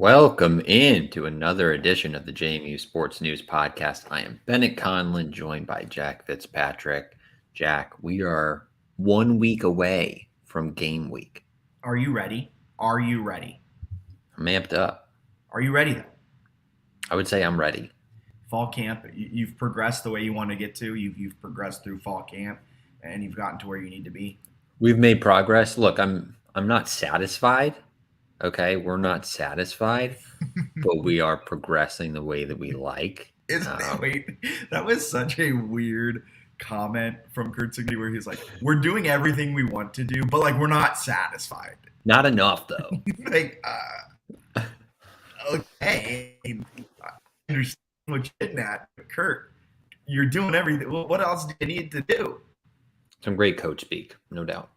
Welcome in to another edition of the JMU Sports News Podcast. I am Bennett Conlin, joined by Jack Fitzpatrick. Jack, we are 1 week away from game week. Are you ready? Are you ready? I'm amped up. Are you ready, though? I would say I'm ready. Fall camp, you've progressed the way you want to get to. You've progressed through fall camp, and you've gotten to where you need to be. We've made progress. Look, I'm not satisfied. Okay, we're not satisfied, but we are progressing the way that we like. Wait, that was such a weird comment from Kurt Signey where he's like, we're doing everything we want to do, but like we're not satisfied. Not enough, though. Okay, I understand what you're getting at, but Kurt, you're doing everything. Well, what else do you need to do? Some great coach speak, no doubt.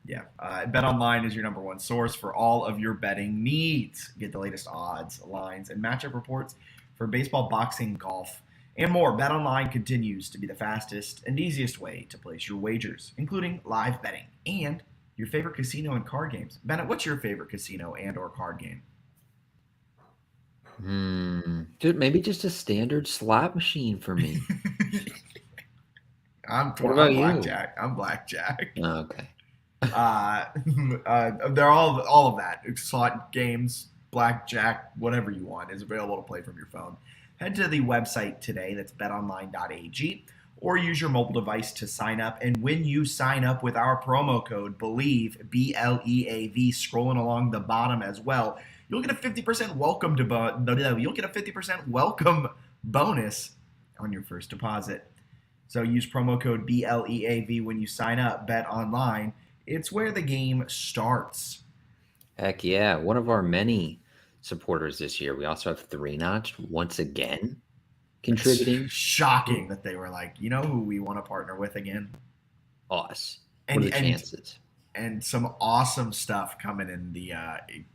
Yeah, BetOnline is your number one source for all of your betting needs. Get the latest odds, lines, and matchup reports for baseball, boxing, golf, and more. BetOnline continues to be the fastest and easiest way to place your wagers, including live betting and your favorite casino and card games. Bennett, what's your favorite casino and or card game? Dude, maybe just a standard slot machine for me. I'm blackjack. I'm blackjack. Oh, okay. They're all of that. Slot games, blackjack, whatever you want is available to play from your phone. Head to the website today. That's betonline.ag, or use your mobile device to sign up. And when you sign up with our promo code BELIEVE, BLEAV, scrolling along the bottom as well, you'll get a 50% welcome bonus on your first deposit. So use promo code BLEAV when you sign up. Bet online. It's where the game starts. Heck yeah. One of our many supporters this year. We also have Three Notch once again contributing. It's shocking that they were like, you know who we want to partner with again? Us. What are the chances? And some awesome stuff coming in the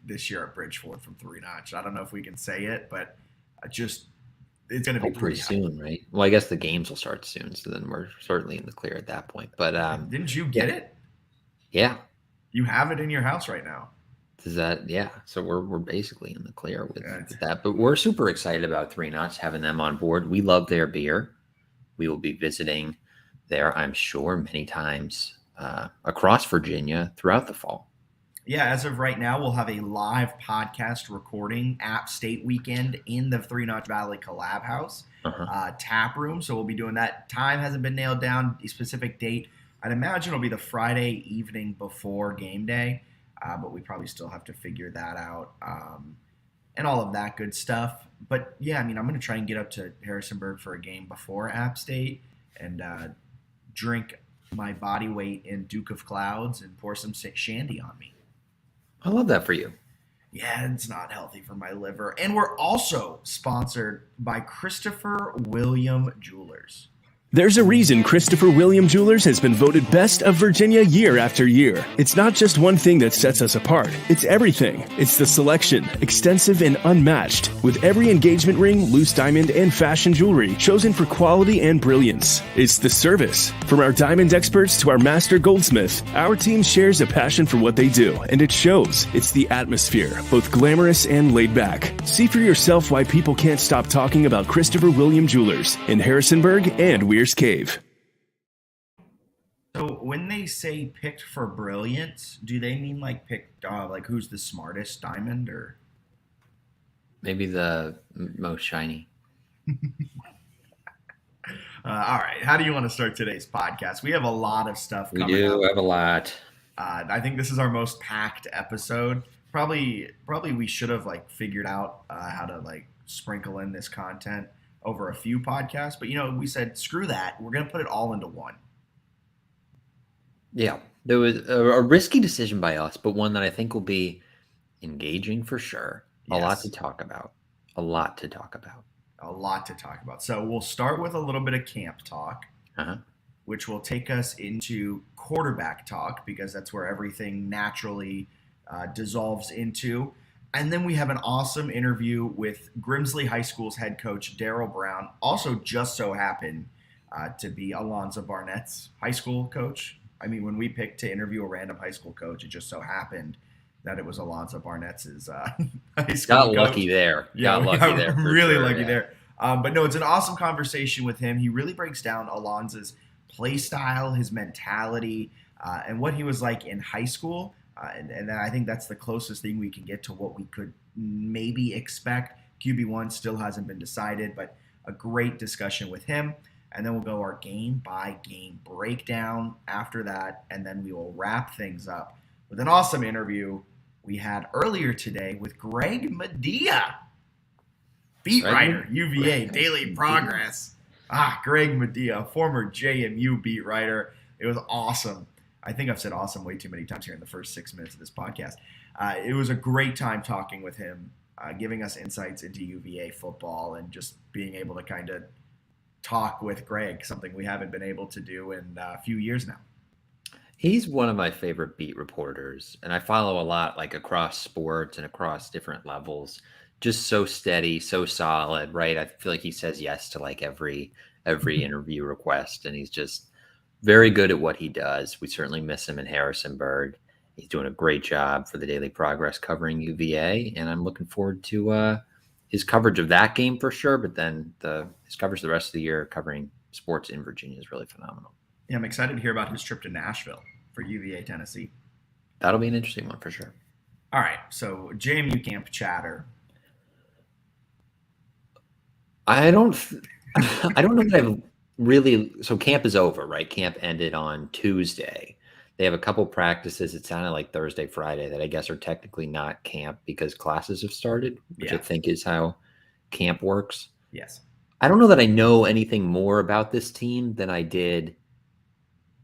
this year at Bridgeford from Three Notch. I don't know if we can say it, but it's going to be pretty soon, right? Well, I guess the games will start soon, so then we're certainly in the clear at that point. But didn't you get it? Yeah. You have it in your house right now. So we're basically in the clear with that. But we're super excited about Three Notch, having them on board. We love their beer. We will be visiting there, I'm sure, many times across Virginia throughout the fall. Yeah, as of right now, we'll have a live podcast recording App State weekend in the Three Notch Valley Collab House tap room. So we'll be doing that. Time hasn't been nailed down, a specific date. I'd imagine it'll be the Friday evening before game day, but we probably still have to figure that out and all of that good stuff. But, yeah, I mean, I'm going to try and get up to Harrisonburg for a game before App State and drink my body weight in Duke of Clouds and pour some shandy on me. I love that for you. Yeah, it's not healthy for my liver. And we're also sponsored by Christopher William Jewelers. There's a reason Christopher William Jewelers has been voted Best of Virginia year after year. It's not just one thing that sets us apart. It's everything. It's the selection, extensive and unmatched, with every engagement ring, loose diamond, and fashion jewelry chosen for quality and brilliance. It's the service. From our diamond experts to our master goldsmith, our team shares a passion for what they do, and it shows. It's the atmosphere, both glamorous and laid back. See for yourself why people can't stop talking about Christopher William Jewelers in Harrisonburg and Weir's Cave. So when they say picked for brilliance, do they mean like picked like who's the smartest diamond, or maybe the most shiny? All right. How do you want to start today's podcast? We have a lot of stuff coming up. We do have a lot. I think this is our most packed episode. Probably we should have like figured out how to like sprinkle in this content over a few podcasts, but we said screw that. We're gonna put it all into one. Yeah, there was a risky decision by us, but one that I think will be engaging for sure. Yes. A lot to talk about. So we'll start with a little bit of camp talk, which will take us into quarterback talk because that's where everything naturally dissolves into. And then we have an awesome interview with Grimsley High School's head coach, Darryl Brown, also just so happened to be Alonza Barnett's high school coach. I mean, when we picked to interview a random high school coach, it just so happened that it was Alonza Barnett's high school Got coach. lucky there. Yeah, got lucky there. Really sure, lucky yeah. there. But no, it's an awesome conversation with him. He really breaks down Alonza's play style, his mentality, and what he was like in high school. And I think that's the closest thing we can get to what we could maybe expect. QB1 still hasn't been decided, but a great discussion with him. And then we'll go our game-by-game breakdown after that, and then we will wrap things up with an awesome interview we had earlier today with Greg Madia, beat writer, UVA, Daily Progress. Greg Madia, former JMU beat writer. It was awesome. I think I've said awesome way too many times here in the first 6 minutes of this podcast. It was a great time talking with him, giving us insights into UVA football and just being able to kind of talk with Greg, something we haven't been able to do in a few years now. He's one of my favorite beat reporters, and I follow a lot like across sports and across different levels. Just so steady, so solid, right? I feel like he says yes to like every interview request, and he's just very good at what he does. We certainly miss him in Harrisonburg. He's doing a great job for the Daily Progress covering UVA, and I'm looking forward to his coverage of that game for sure, but then his coverage the rest of the year covering sports in Virginia is really phenomenal. Yeah, I'm excited to hear about his trip to Nashville for UVA, Tennessee. That'll be an interesting one for sure. All right, so JMU camp chatter. I don't know that I've really. So camp is over, right? Camp ended on Tuesday. They have a couple practices. It sounded like Thursday, Friday that I guess are technically not camp because classes have started, which I think is how camp works. Yes. I don't know that I know anything more about this team than I did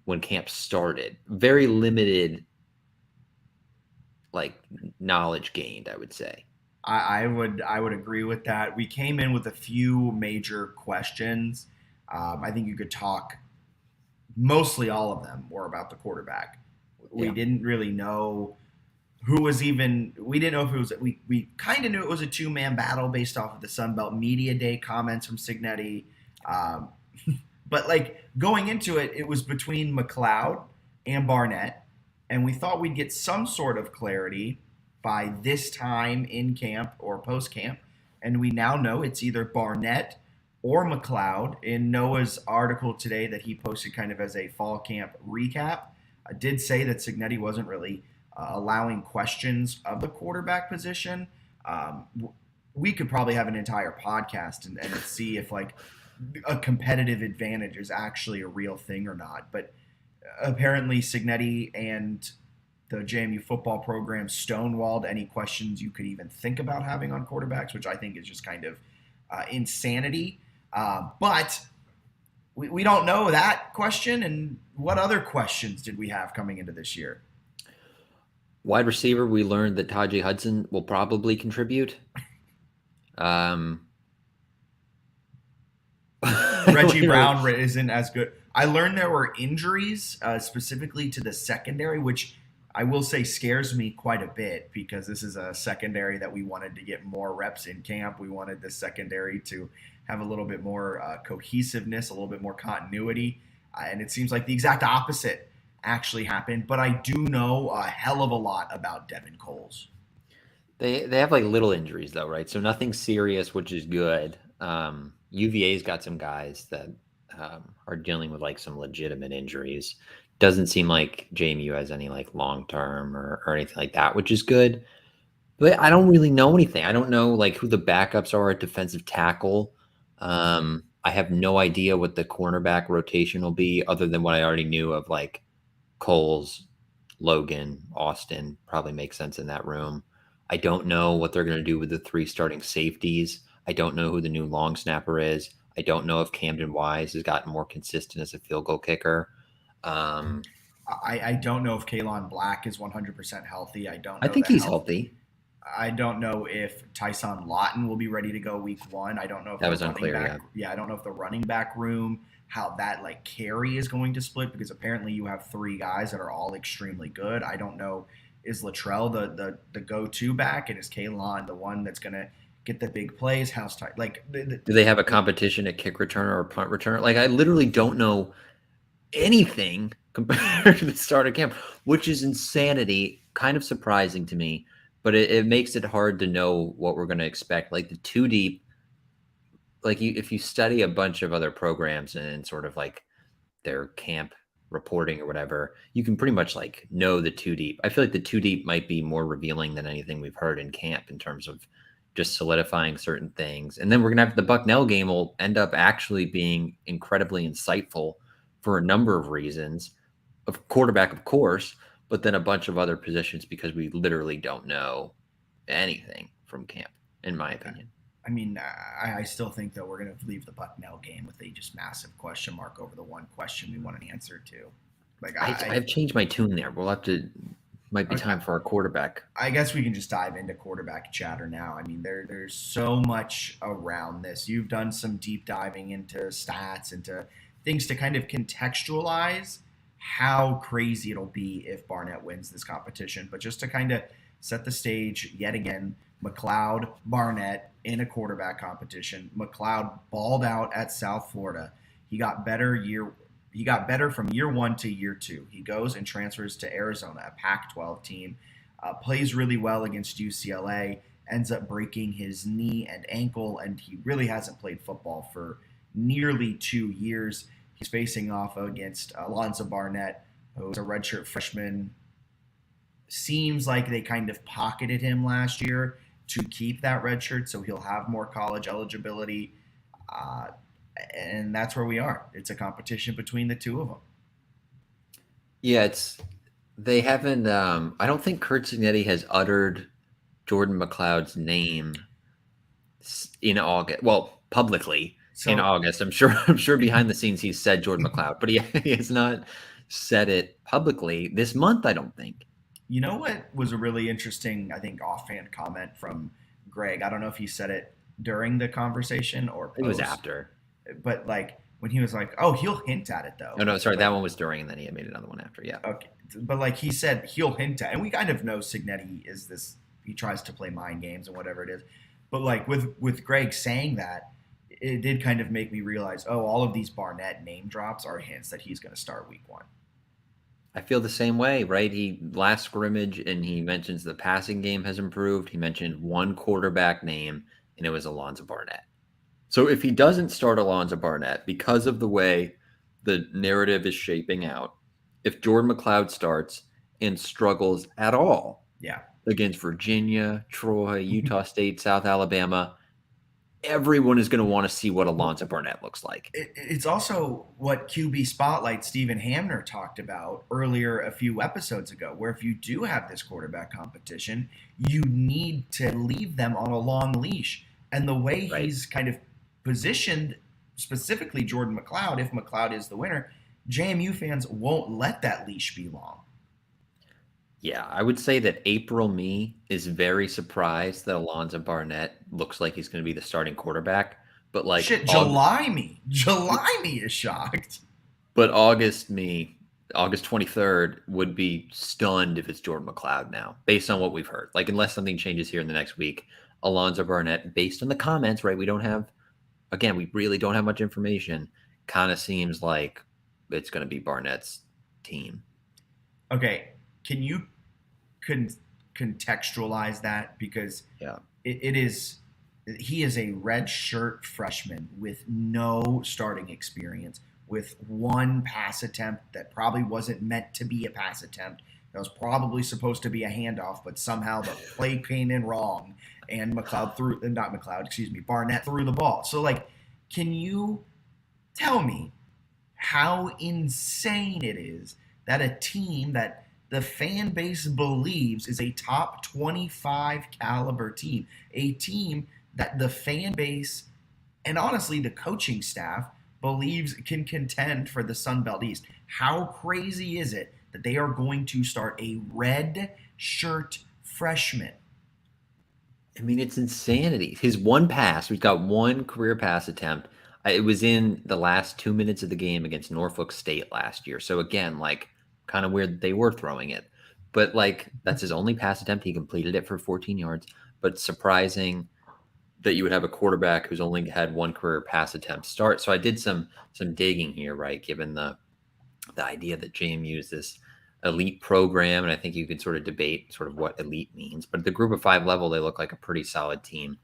when camp started. Very limited, like, knowledge gained, I would say. I would agree with that. We came in with a few major questions. I think you could talk. Mostly all of them were about the quarterback. We didn't really know who was even. We didn't know if it was. We kind of knew it was a two-man battle based off of the Sun Belt Media Day comments from Cignetti. But like going into it, it was between McLeod and Barnett, and we thought we'd get some sort of clarity by this time in camp or post-camp, and we now know it's either Barnett or McLeod. In Noah's article today that he posted kind of as a fall camp recap, I did say that Cignetti wasn't really allowing questions of the quarterback position. We could probably have an entire podcast and see if like a competitive advantage is actually a real thing or not. But apparently Cignetti and the JMU football program stonewalled any questions you could even think about having on quarterbacks, which I think is just kind of insanity. But we don't know that question. And what other questions did we have coming into this year? Wide receiver, we learned that Tajay Hudson will probably contribute. Reggie Brown isn't as good. I learned there were injuries specifically to the secondary, which I will say scares me quite a bit because this is a secondary that we wanted to get more reps in camp. We wanted this secondary to have a little bit more cohesiveness, a little bit more continuity. And it seems like the exact opposite actually happened. But I do know a hell of a lot about Devin Coles. They have like little injuries though, right? So nothing serious, which is good. UVA's got some guys that are dealing with like some legitimate injuries. Doesn't seem like JMU has any like long-term or anything like that, which is good. But I don't really know anything. I don't know like who the backups are at defensive tackle. I have no idea what the cornerback rotation will be other than what I already knew of like Coles, Logan, Austin probably makes sense in that room. I don't know what they're going to do with the three starting safeties. I don't know who the new long snapper is. I don't know if Camden Wise has gotten more consistent as a field goal kicker. I don't know if Kalon Black is 100% healthy. I think he's healthy. I don't know if Tyson Lawton will be ready to go week one. I don't know if that was unclear. I don't know if the running back room, how that like carry is going to split because apparently you have three guys that are all extremely good. I don't know, is Latrell the go-to back and is Kalon the one that's going to get the big plays? How's tight? Like, do they have a competition at kick returner or punt returner? Like, I literally don't know anything compared to the start of camp, which is insanity. kind of surprising to me, but it makes it hard to know what we're going to expect. Like the two deep, if you study a bunch of other programs and sort of like their camp reporting or whatever, you can pretty much like know the two deep. I feel like the two deep might be more revealing than anything we've heard in camp in terms of just solidifying certain things. And then we're gonna have the Bucknell game will end up actually being incredibly insightful for a number of reasons. Of quarterback, of course, but then a bunch of other positions because we literally don't know anything from camp, in my opinion. I mean, I still think that we're going to leave the Bucknell game with a just massive question mark over the one question we want an answer to. Like I've changed my tune there. We'll have to. Might be time for our quarterback. I guess we can just dive into quarterback chatter now. I mean, there's so much around this. You've done some deep diving into stats, into things to kind of contextualize how crazy it'll be if Barnett wins this competition. But just to kind of set the stage yet again, McLeod, Barnett in a quarterback competition. McLeod balled out at South Florida. He got better from year one to year two. He goes and transfers to Arizona, a Pac-12 team, plays really well against UCLA, ends up breaking his knee and ankle, and he really hasn't played football for nearly 2 years. He's facing off against Alonza Barnett, who's a redshirt freshman. Seems like they kind of pocketed him last year to keep that red shirt, so he'll have more college eligibility. And that's where we are. It's a competition between the two of them. Yeah, they haven't. I don't think Curt Cignetti has uttered Jordan McLeod's name in August. Well, publicly in August. I'm sure behind the scenes he's said Jordan McLeod, but he has not said it publicly this month. I don't think. You know what was a really interesting, I think, offhand comment from Greg? I don't know if he said it during the conversation or post. It was after. But like when he was like, "Oh, he'll hint at it though." No, sorry, that one was during, and then he had made another one after. Yeah. Okay, but like he said, he'll hint at, and we kind of know Cignetti is this. He tries to play mind games and whatever it is. But like with Greg saying that, it did kind of make me realize, oh, all of these Barnett name drops are hints that he's going to start week one. I feel the same way, right? He last scrimmage and he mentions the passing game has improved. He mentioned one quarterback name, and it was Alonza Barnett. So if he doesn't start Alonza Barnett because of the way the narrative is shaping out, if Jordan McLeod starts and struggles at all against Virginia, Troy, Utah State, South Alabama, everyone is going to want to see what Alonza Barnett looks like. It's also what QB Spotlight Stephen Hamner talked about earlier a few episodes ago, where if you do have this quarterback competition, you need to leave them on a long leash. And the way he's kind of positioned, specifically Jordan McLeod, if McLeod is the winner, JMU fans won't let that leash be long. Yeah, I would say that April me is very surprised that Alonza Barnett looks like he's going to be the starting quarterback. But like July me is shocked. But August 23rd would be stunned if it's Jordan McLeod now, based on what we've heard. Like unless something changes here in the next week, Alonza Barnett, based on the comments, right? We really don't have much information. Kind of seems like it's going to be Barnett's team. Okay. Can you contextualize that? Because he is a red shirt freshman with no starting experience, with one pass attempt that probably wasn't meant to be a pass attempt. That was probably supposed to be a handoff, but somehow the play came in wrong, and Barnett threw the ball. So, like, can you tell me how insane it is that a team that the fan base believes is a top 25 caliber team, a team that the fan base and honestly the coaching staff believes can contend for the Sun Belt East? How crazy is it that they are going to start a red shirt freshman? I mean, it's insanity. His one pass, we've got one career pass attempt. It was in the last 2 minutes of the game against Norfolk State last year. So again, like, kind of weird that they were throwing it. But like that's his only pass attempt. He completed it for 14 yards. But surprising that you would have a quarterback who's only had one career pass attempt start. So I did some digging here, right? Given the idea that JMU is this elite program, and I think you could sort of debate sort of what elite means. But at the group of 5 level, they look like a pretty solid team.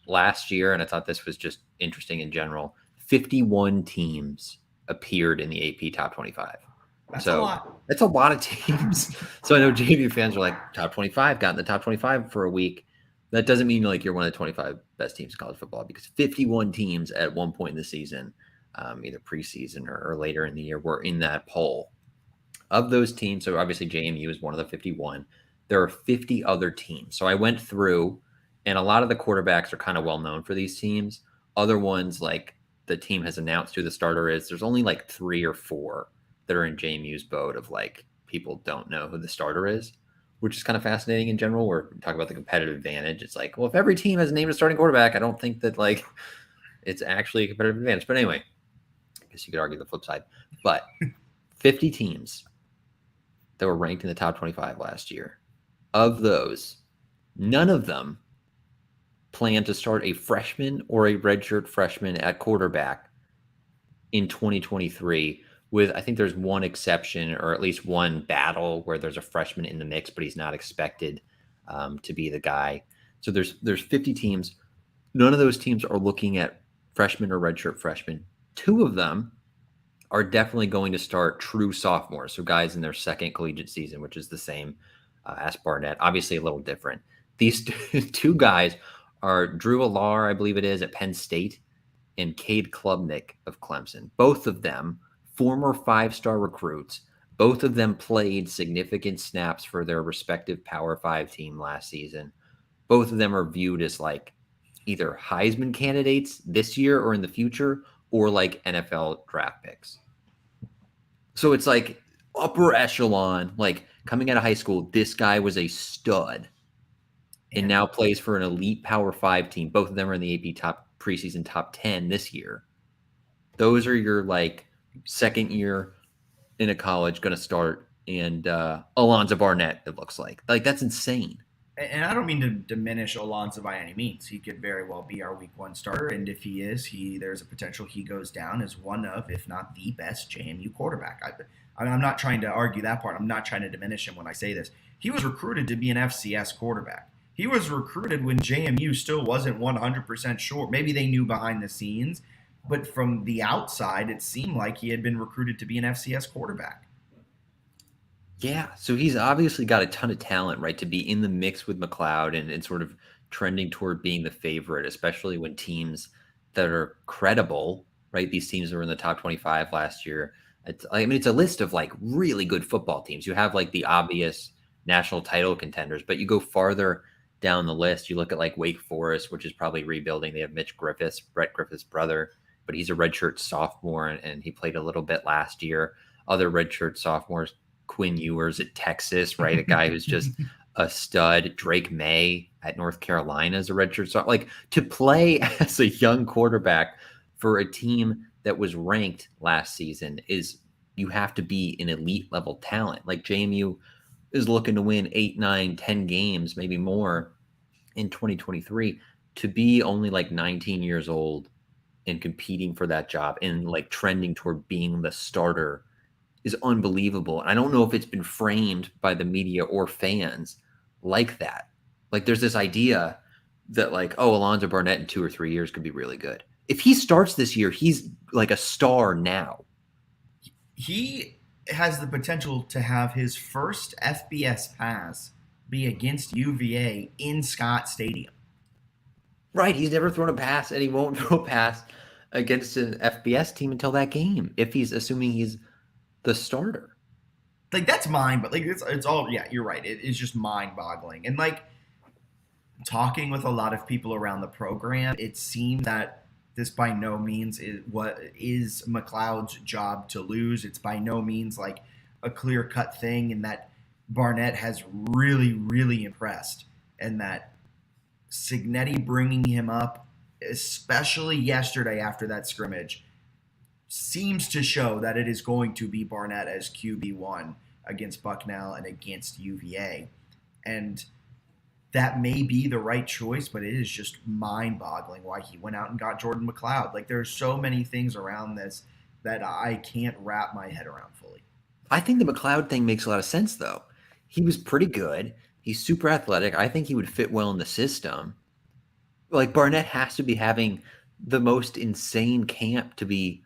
Last year, and I thought this was just interesting in general, 51 teams appeared in the AP Top 25. That's a lot. That's a lot of teams. So I know JMU fans are like, top 25, got in the top 25 for a week. That doesn't mean like you're one of the 25 best teams in college football, because 51 teams at one point in the season, either preseason or later in the year, were in that poll. Of those teams, so obviously JMU is one of the 51. There are 50 other teams. So I went through, and a lot of the quarterbacks are kind of well known for these teams. Other ones, like the team has announced who the starter is. There's only like 3 or 4 that are in JMU's boat of like people don't know who the starter is, which is kind of fascinating in general. We're talking about the competitive advantage. It's like, well, if every team has named a starting quarterback, I don't think that like it's actually a competitive advantage. But anyway, I guess you could argue the flip side. But 50 teams that were ranked in the top 25 last year. Of those, none of them plan to start a freshman or a redshirt freshman at quarterback in 2023, with, I think there's one exception, or at least one battle where there's a freshman in the mix, but he's not expected to be the guy. So there's 50 teams. None of those teams are looking at freshmen or redshirt freshmen. 2 of them are definitely going to start true sophomores, so guys in their second collegiate season, which is the same as Barnett. Obviously a little different. These 2 guys are Drew Alar, I believe it is, at Penn State, and Cade Klubnik of Clemson. Both of them former 5-star recruits. Both of them played significant snaps for their respective Power 5 team last season. Both of them are viewed as like either Heisman candidates this year or in the future, or like NFL draft picks. So it's like upper echelon, like coming out of high school, this guy was a stud and now plays for an elite Power 5 team. Both of them are in the AP preseason top 10 this year. Those are your like second year in a college going to start, and Alonza Barnett, it looks like that's insane. And I don't mean to diminish Alonza by any means. He could very well be our week 1 starter, and if he is, there's a potential he goes down as one of, if not the best JMU quarterback. I'm not trying to argue that part. I'm not trying to diminish him when I say this. He was recruited to be an FCS quarterback. He was recruited when JMU still wasn't 100% sure. Maybe they knew behind the scenes, but from the outside, it seemed like he had been recruited to be an FCS quarterback. Yeah, so he's obviously got a ton of talent, right, to be in the mix with McLeod and sort of trending toward being the favorite, especially when teams that are credible, right? These teams that were in the top 25 last year. It's a list of like really good football teams. You have like the obvious national title contenders, but you go farther down the list, you look at like Wake Forest, which is probably rebuilding. They have Mitch Griffiths, Brett Griffiths' brother, but he's a redshirt sophomore, and he played a little bit last year. Other redshirt sophomores, Quinn Ewers at Texas, right? A guy who's just a stud. Drake May at North Carolina is a redshirt sophomore. Like, to play as a young quarterback for a team that was ranked last season is, you have to be an elite level talent. Like JMU is looking to win 8, 9, 10 games, maybe more in 2023. To be only like 19 years old and competing for that job and like trending toward being the starter is unbelievable. And I don't know if it's been framed by the media or fans like that. Like, there's this idea that like, oh, Alonza Barnett in 2 or 3 years could be really good. If he starts this year, he's like a star now. He has the potential to have his first FBS pass be against UVA in Scott Stadium. Right. He's never thrown a pass, and he won't throw a pass against an FBS team until that game, if he's assuming he's the starter. Like, that's mine, but like it's all, yeah, you're right. It is just mind-boggling. And like, talking with a lot of people around the program, it seemed that this by no means is what is McLeod's job to lose. It's by no means like a clear-cut thing, and that Barnett has really, really impressed, and that Cignetti bringing him up, especially yesterday after that scrimmage, seems to show that it is going to be Barnett as QB1 against Bucknell and against UVA. And that may be the right choice, but it is just mind-boggling why he went out and got Jordan McLeod. Like, there's so many things around this that I can't wrap my head around fully. I think the McLeod thing makes a lot of sense, though. He was pretty good. He's super athletic. I think he would fit well in the system. Like Barnett has to be having the most insane camp to be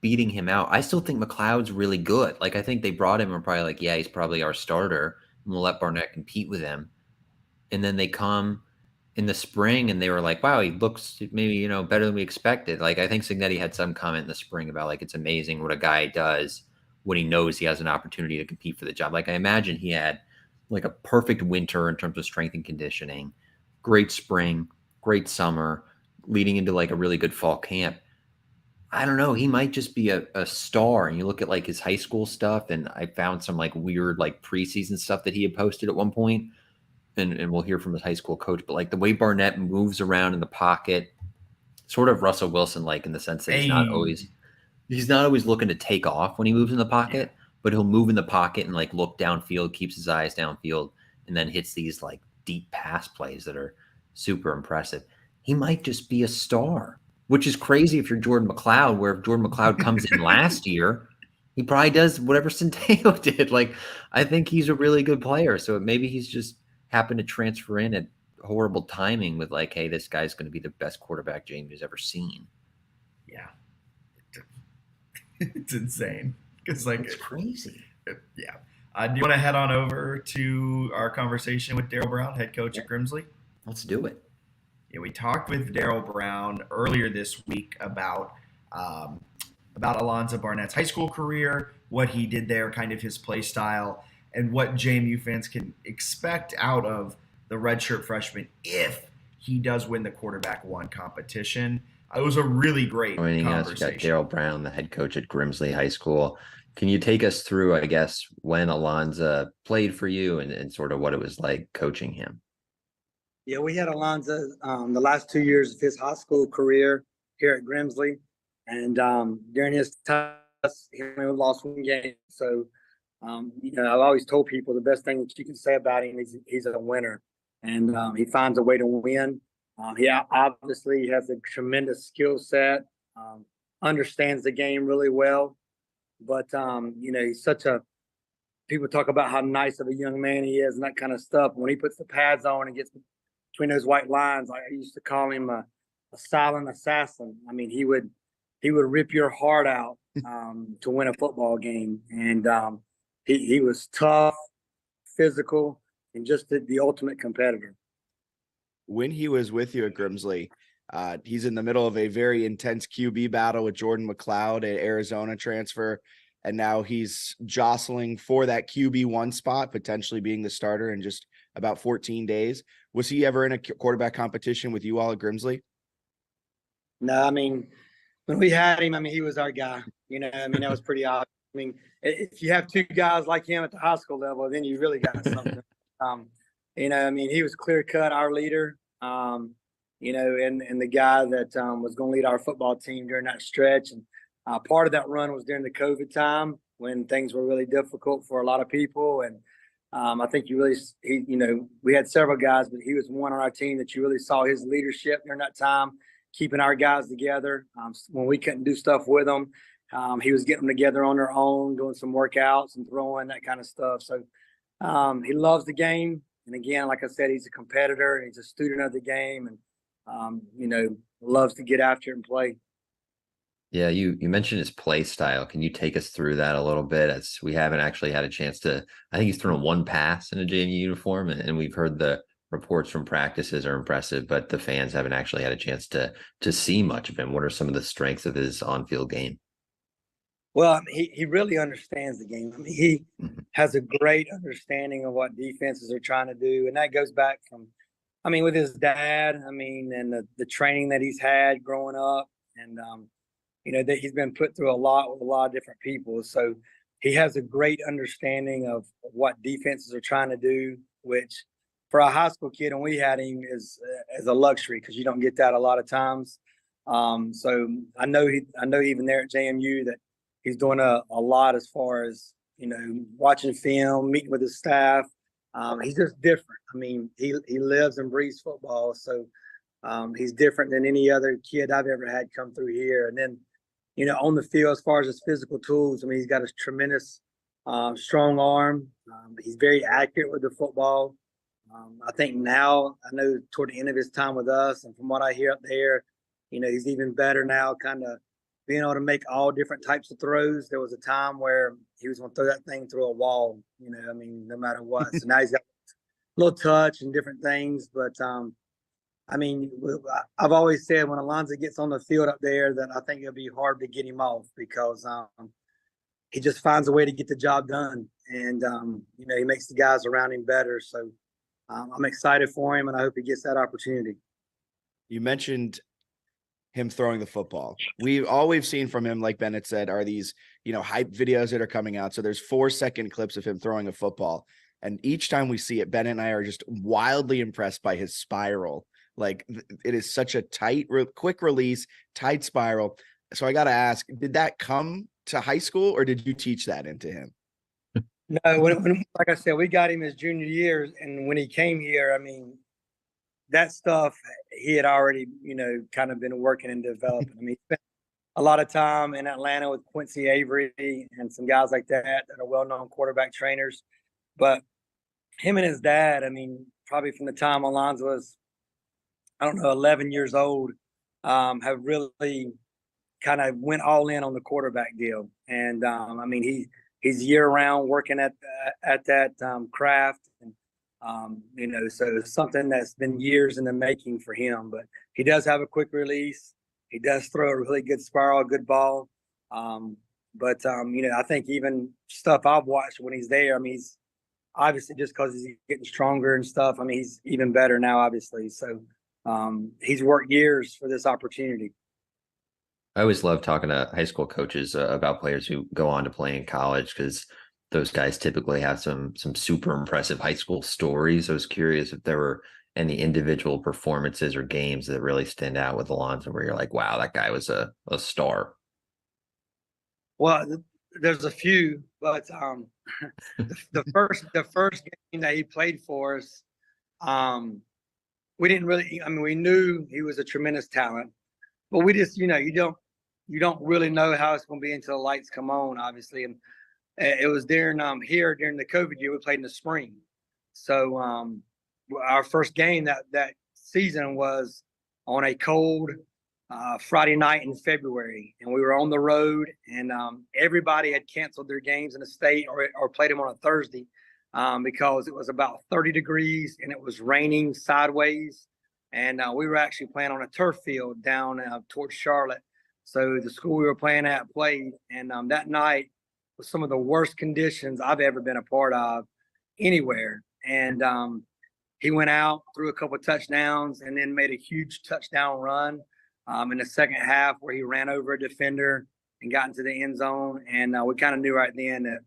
beating him out. I still think McLeod's really good. Like I think they brought him and probably like, yeah, he's probably our starter, and we'll let Barnett compete with him. And then they come in the spring and they were like, wow, he looks maybe, better than we expected. Like I think Signetti had some comment in the spring about like it's amazing what a guy does when he knows he has an opportunity to compete for the job. Like I imagine he had like a perfect winter in terms of strength and conditioning, great spring, great summer, leading into like a really good fall camp. I don't know. He might just be a star. And you look at like his high school stuff, and I found some like weird like preseason stuff that he had posted at one point, and we'll hear from his high school coach. But like the way Barnett moves around in the pocket, sort of Russell Wilson like in the sense that he's not always looking to take off when he moves in the pocket, but he'll move in the pocket and like look downfield, keeps his eyes downfield, and then hits these like deep pass plays that are super impressive. He might just be a star, which is crazy if you're Jordan McLeod, where if Jordan McLeod comes in last year, he probably does whatever Centeno did. Like, I think he's a really good player. So maybe he's just happened to transfer in at horrible timing with like, hey, this guy's going to be the best quarterback JMU's ever seen. Yeah. It's insane. It's like, it's crazy. Yeah. Do you want to head on over to our conversation with Darryl Brown, head coach at Grimsley? Let's do it. Yeah, we talked with Darryl Brown earlier this week about Alonza Barnett's high school career, what he did there, kind of his play style, and what JMU fans can expect out of the redshirt freshman if he does win the quarterback one competition. It was a really great conversation. Us, we got Darryl Brown, the head coach at Grimsley High School. Can you take us through, I guess, when Alonza played for you and sort of what it was like coaching him? Yeah, we had Alonza the last 2 years of his high school career here at Grimsley. And during his time, he only lost one game. So, I've always told people the best thing that you can say about him is he's a winner. And he finds a way to win. He obviously has a tremendous skill set, understands the game really well. But, he's people talk about how nice of a young man he is and that kind of stuff. When he puts the pads on and gets between those white lines, I used to call him a silent assassin. I mean, he would rip your heart out to win a football game. And he was tough, physical, and just the ultimate competitor. When he was with you at Grimsley, he's in the middle of a very intense QB battle with Jordan McLeod, an Arizona transfer, and now he's jostling for that QB1 spot, potentially being the starter in just about 14 days. Was he ever in a quarterback competition with you all at Grimsley? No, I mean, when we had him, he was our guy. That was pretty obvious. I mean, if you have two guys like him at the high school level, then you really got something. He was clear cut, our leader, and the guy that was going to lead our football team during that stretch. And part of that run was during the COVID when things were really difficult for a lot of people. And I think we had several guys, but he was one on our team that you really saw his leadership during that time, keeping our guys together. When we couldn't do stuff with them, he was getting them together on their own, doing some workouts and throwing, that kind of stuff. So he loves the game. And again, like I said, he's a competitor and he's a student of the game and, loves to get after it and play. Yeah, you mentioned his play style. Can you take us through that a little bit? As we haven't actually had a chance to, I think he's thrown one pass in a JMU uniform, and we've heard the reports from practices are impressive, but the fans haven't actually had a chance to see much of him. What are some of the strengths of his on-field game? Well, he really understands the game. He has a great understanding of what defenses are trying to do. And that goes back from, with his dad, and the training that he's had growing up. And, that he's been put through a lot with a lot of different people. So he has a great understanding of what defenses are trying to do, which for a high school kid, and we had him is a luxury because you don't get that a lot of times. So I know even there at JMU that he's doing a lot as far as, watching film, meeting with his staff. He's just different. He lives and breathes football. So he's different than any other kid I've ever had come through here. And then, on the field, as far as his physical tools, he's got a tremendous strong arm. He's very accurate with the football. I think now, I know toward the end of his time with us, and from what I hear up there, he's even better now, kind of being able to make all different types of throws. There was a time where he was going to throw that thing through a wall, no matter what. So now he's got a little touch and different things. But, I've always said when Alonza gets on the field up there that I think it'll be hard to get him off because he just finds a way to get the job done. And, he makes the guys around him better. So I'm excited for him, and I hope he gets that opportunity. You mentioned him throwing the football. All we've seen from him, like Bennett said, are these, hype videos that are coming out. So there's 4-second clips of him throwing a football. And each time we see it, Bennett and I are just wildly impressed by his spiral. Like, it is such a tight, quick release, tight spiral. So I got to ask, did that come to high school or did you teach that into him? No, when like I said, we got him his junior year, and when he came here, that stuff he had already, kind of been working and developing. He spent a lot of time in Atlanta with Quincy Avery and some guys like that are well-known quarterback trainers. But him and his dad, probably from the time Alonza was, 11 years old, have really kind of went all in on the quarterback deal. And he's year-round working at that craft, and so it's something that's been years in the making for him. But he does have a quick release. He does throw a really good spiral, good ball. I think even stuff I've watched when he's there, he's obviously just because he's getting stronger and stuff. He's even better now, obviously. So he's worked years for this opportunity. I always love talking to high school coaches about players who go on to play in college because those guys typically have some super impressive high school stories. I was curious if there were any individual performances or games that really stand out with Alonza where you're like, wow, that guy was a star. Well, there's a few, but the first game that he played for us, we didn't really. We knew he was a tremendous talent, but we just, you don't really know how it's going to be until the lights come on, obviously. And it was during during the COVID year, we played in the spring. So our first game that season was on a cold Friday night in February, and we were on the road, and everybody had canceled their games in the state or played them on a Thursday because it was about 30 degrees and it was raining sideways. And we were actually playing on a turf field down towards Charlotte. So the school we were playing at played, and that night was some of the worst conditions I've ever been a part of anywhere. And he went out, threw a couple of touchdowns, and then made a huge touchdown run in the second half where he ran over a defender and got into the end zone. And we kind of knew right then that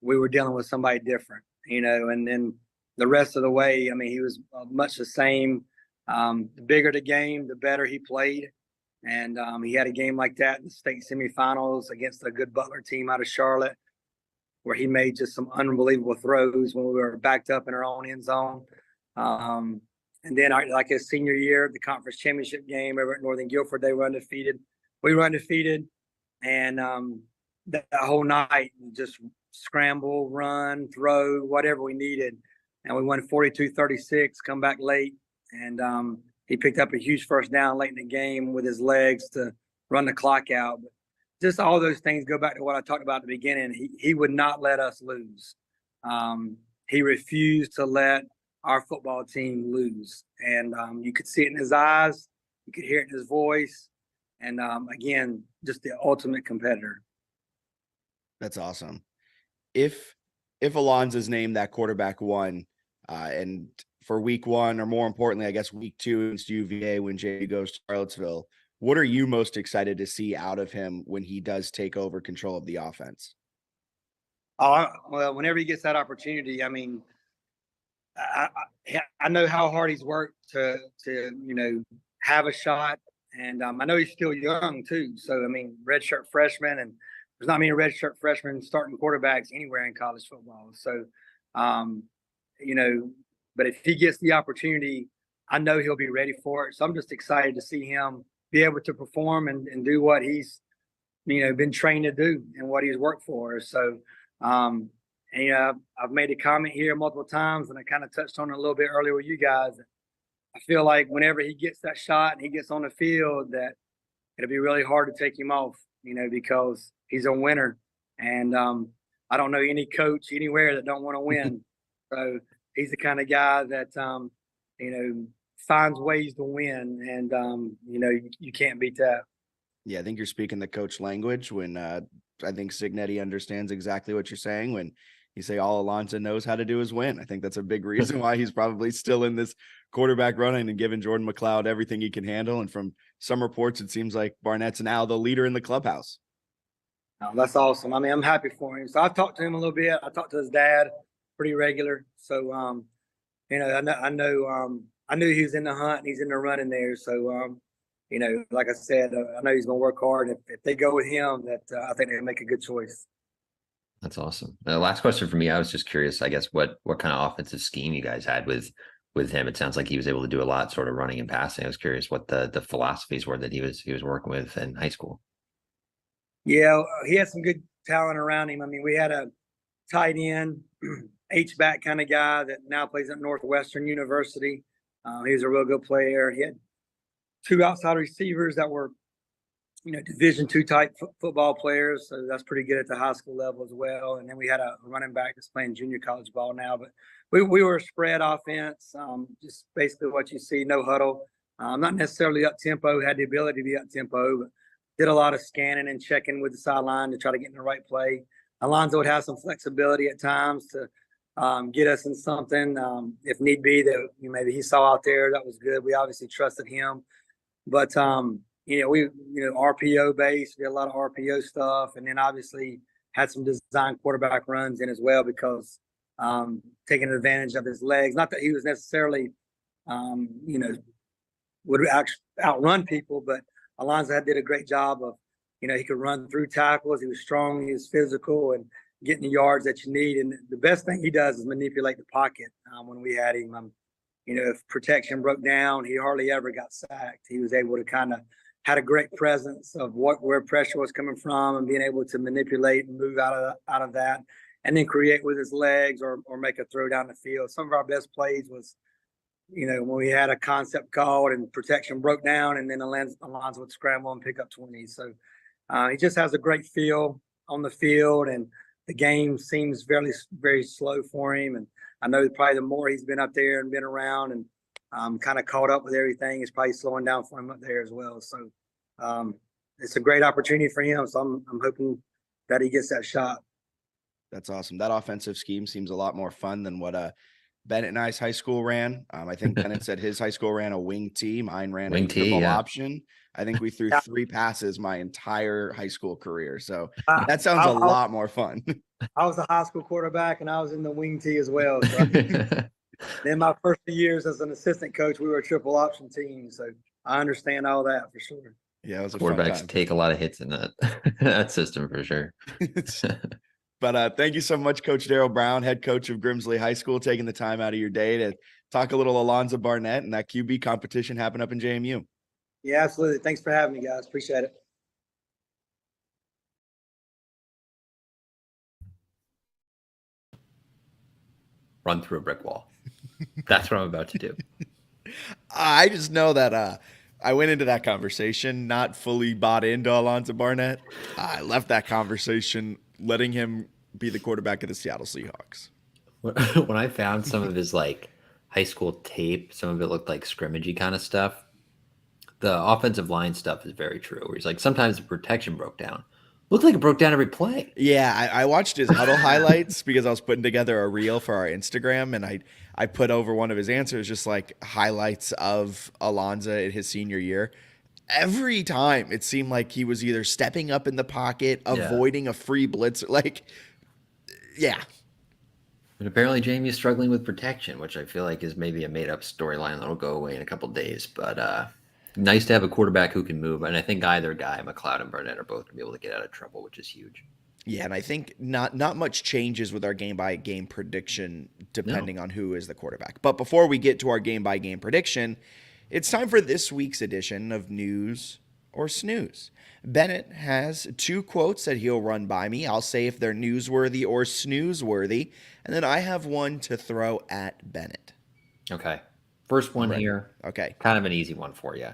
we were dealing with somebody different, and then the rest of the way, he was much the same. The bigger the game, the better he played. And he had a game like that in the state semifinals against a good Butler team out of Charlotte, where he made just some unbelievable throws when we were backed up in our own end zone. And then, like his senior year, the conference championship game over at Northern Guilford, they were undefeated. We were undefeated. And that whole night, just scramble, run, throw, whatever we needed. And we won 42-36, come back late. And he picked up a huge first down late in the game with his legs to run the clock out. But just all those things go back to what I talked about at the beginning. He would not let us lose. He refused to let our football team lose. And you could see it in his eyes. You could hear it in his voice. And again, just the ultimate competitor. That's awesome. If Alonza's named that quarterback one, and for week one, or more importantly, I guess week two against UVA when JMU goes to Charlottesville, what are you most excited to see out of him when he does take over control of the offense? Well, whenever he gets that opportunity, I know how hard he's worked to have a shot, and I know he's still young too. So redshirt freshman, and there's not many redshirt freshmen starting quarterbacks anywhere in college football. So, but if he gets the opportunity, I know he'll be ready for it. So I'm just excited to see him be able to perform and do what he's, been trained to do and what he's worked for. So And, I've made a comment here multiple times, and I kind of touched on it a little bit earlier with you guys. I feel like whenever he gets that shot and he gets on the field, that it'll be really hard to take him off, because he's a winner. And I don't know any coach anywhere that don't want to win. So he's the kind of guy that, finds ways to win. And, you can't beat that. Yeah, I think you're speaking the coach language when I think Signetti understands exactly what you're saying when you say all Alonza knows how to do is win. I think that's a big reason why he's probably still in this quarterback running and giving Jordan McLeod everything he can handle. And from some reports, it seems like Barnett's now the leader in the clubhouse. Oh, that's awesome. I mean, I'm happy for him. So I've talked to him a little bit. I talked to his dad pretty regular. So, I knew he was in the hunt and he's in the running there. So, like I said, I know he's going to work hard. If they go with him, that I think they'll make a good choice. That's awesome. Last question for me. I was just curious, I guess, what kind of offensive scheme you guys had with him. It sounds like he was able to do a lot sort of running and passing. I was curious what the philosophies were that he was working with in high school. Yeah, he had some good talent around him. I mean, we had a tight end, H-back kind of guy that now plays at Northwestern University. He was a real good player. He had two outside receivers that were, Division II type football players. So that's pretty good at the high school level as well. And then we had a running back that's playing junior college ball now. But we were a spread offense, just basically what you see, no huddle. Not necessarily up tempo, had the ability to be up tempo, but did a lot of scanning and checking with the sideline to try to get in the right play. Alonzo would have some flexibility at times to get us in something if need be that maybe he saw out there that was good. We obviously trusted him, but we RPO based. We had a lot of RPO stuff, and then obviously had some design quarterback runs in as well because taking advantage of his legs. Not that he was necessarily would outrun people, but Alonzo did a great job of, he could run through tackles. He was strong. He was physical and getting the yards that you need. And the best thing he does is manipulate the pocket. When we had him, if protection broke down, he hardly ever got sacked. He was able to kind of had a great presence of where pressure was coming from and being able to manipulate and move out of that and then create with his legs or make a throw down the field. Some of our best plays was, when we had a concept called and protection broke down and then Alonzo would scramble and pick up 20. So he just has a great feel on the field and the game seems very, very slow for him. And I know probably the more he's been up there and been around and kind of caught up with everything, it's probably slowing down for him up there as well. So it's a great opportunity for him. So I'm hoping that he gets that shot. That's awesome. That offensive scheme seems a lot more fun than what Bennett and I's high school ran. I think Bennett said his high school ran a wing tee. Mine ran a triple option. I think we threw 3 passes my entire high school career. So that sounds a lot more fun. I was a high school quarterback and I was in the wing tee as well. So then my first few years as an assistant coach, we were a triple option team. So I understand all that for sure. Yeah, it was a quarterbacks take a lot of hits in that system for sure. But thank you so much, Coach Darryl Brown, head coach of Grimsley High School, taking the time out of your day to talk a little Alonza Barnett and that QB competition happened up in JMU. Yeah, absolutely. Thanks for having me, guys. Appreciate it. Run through a brick wall. That's what I'm about to do. I just know that I went into that conversation not fully bought into Alonza Barnett. I left that conversation letting him be the quarterback of the Seattle Seahawks. When I found some of his high school tape, some of it looked like scrimmagey kind of stuff. The offensive line stuff is very true. Where he's like, sometimes the protection broke down. Looked like it broke down every play. Yeah, I watched his huddle highlights because I was putting together a reel for our Instagram, and I put over one of his answers just like highlights of Alonza in his senior year. Every time it seemed like he was either stepping up in the pocket, avoiding a free blitz, yeah. And apparently JMU is struggling with protection, which I feel like is maybe a made-up storyline that'll go away in a couple of days. But nice to have a quarterback who can move. And I think either guy, McLeod and Barnett, are both going to be able to get out of trouble, which is huge. Yeah, and I think not much changes with our game-by-game prediction depending on who is the quarterback. But before we get to our game-by-game prediction, it's time for this week's edition of News or snooze? Bennett has 2 quotes that he'll run by me. I'll say if they're newsworthy or snooze-worthy, and then I have one to throw at Bennett. Okay. First one here. Okay. Kind of an easy one for you.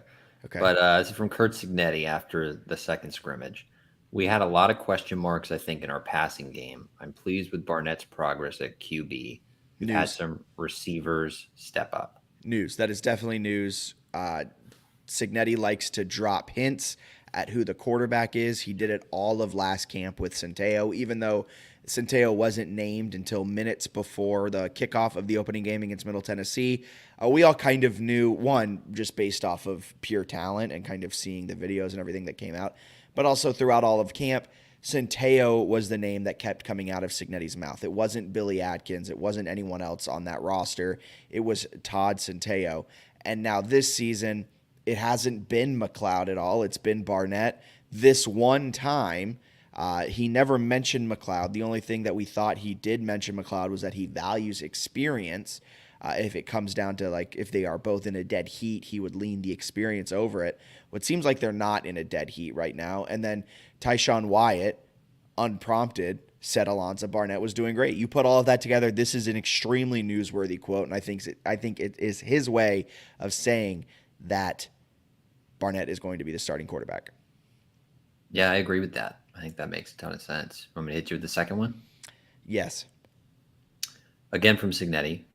Okay. But this is from Kurt Signetti after the second scrimmage. We had a lot of question marks, I think, in our passing game. I'm pleased with Barnett's progress at QB. We've had some receivers step up. News. That is definitely news. Signetti likes to drop hints at who the quarterback is. He did it all of last camp with Centeio, even though Centeio wasn't named until minutes before the kickoff of the opening game against Middle Tennessee. We all kind of knew, one, just based off of pure talent and kind of seeing the videos and everything that came out, but also throughout all of camp, Centeio was the name that kept coming out of Signetti's mouth. It wasn't Billy Atkins. It wasn't anyone else on that roster. It was Todd Centeio. And now this season, it hasn't been McLeod at all. It's been Barnett. This one time, he never mentioned McLeod. The only thing that we thought he did mention McLeod was that he values experience. If it comes down to, like, if they are both in a dead heat, he would lean the experience over it. What seems like they're not in a dead heat right now. And then Tyshawn Wyatt, unprompted, said Alonza Barnett was doing great. You put all of that together, this is an extremely newsworthy quote, and I think it is his way of saying that Barnett is going to be the starting quarterback. Yeah, I agree with that. I think that makes a ton of sense. Want me to hit you with the second one? Yes. Again from Signetti.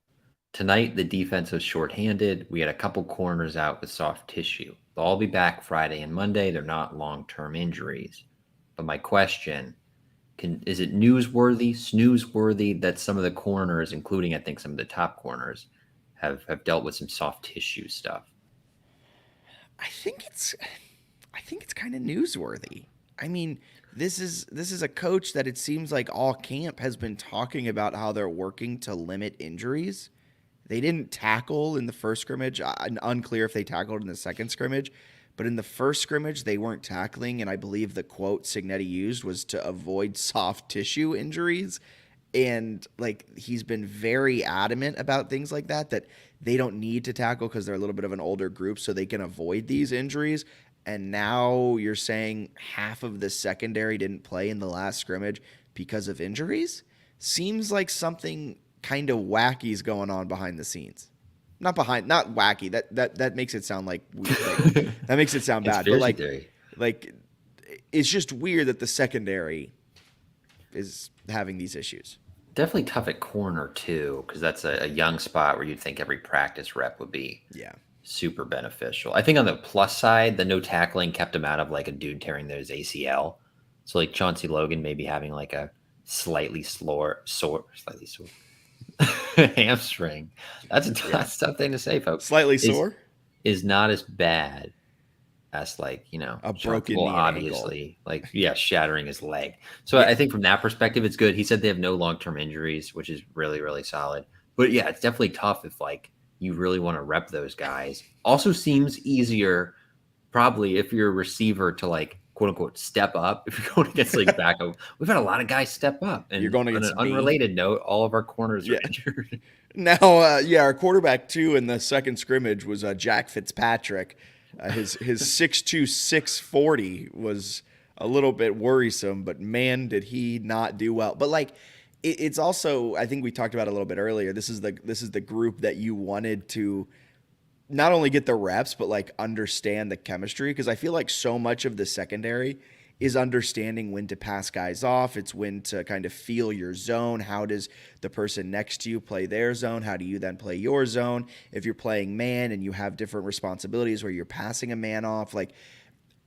Tonight, the defense was shorthanded. We had a couple corners out with soft tissue. They'll all be back Friday and Monday. They're not long-term injuries. But my question, is it newsworthy, snoozeworthy that some of the corners, including I think some of the top corners, have dealt with some soft tissue stuff? I think it's kind of newsworthy. I mean, this is a coach that it seems like all camp has been talking about how they're working to limit injuries. They didn't tackle in the first scrimmage. Unclear if they tackled in the second scrimmage. But in the first scrimmage, they weren't tackling, and I believe the quote Signetti used was to avoid soft tissue injuries. And, like, he's been very adamant about things like that they don't need to tackle because they're a little bit of an older group so they can avoid these injuries. And now you're saying half of the secondary didn't play in the last scrimmage because of injuries? Seems like something kind of wacky is going on behind the scenes. Not wacky. That makes it sound like weird. That makes it sound bad. But like it's just weird that the secondary is having these issues. Definitely tough at corner too, because that's a young spot where you'd think every practice rep would be super beneficial. I think on the plus side, the no tackling kept him out of like a dude tearing his ACL. So like Chauncey Logan maybe having like a slightly sore hamstring. That's a tough thing to say, folks. Slightly sore is not as bad as, like, you know, a broken knee, obviously, like, shattering his leg. So I think from that perspective, it's good. He said they have no long-term injuries, which is really, really solid. But yeah, it's definitely tough if, like, you really want to rep those guys. Also seems easier probably if you're a receiver to, like, quote unquote step up. If you're going against like backup, we've had a lot of guys step up. And you're going against on an unrelated note, all of our corners are injured. Now, our quarterback too in the second scrimmage was Jack Fitzpatrick. His 6'2", 640 was a little bit worrisome, but man, did he not do well. But like, it's also, I think we talked about it a little bit earlier. This is the group that you wanted to not only get the reps, but like understand the chemistry. Because I feel like so much of the secondary is understanding when to pass guys off. It's when to kind of feel your zone. How does the person next to you play their zone? How do you then play your zone? If you're playing man and you have different responsibilities where you're passing a man off, like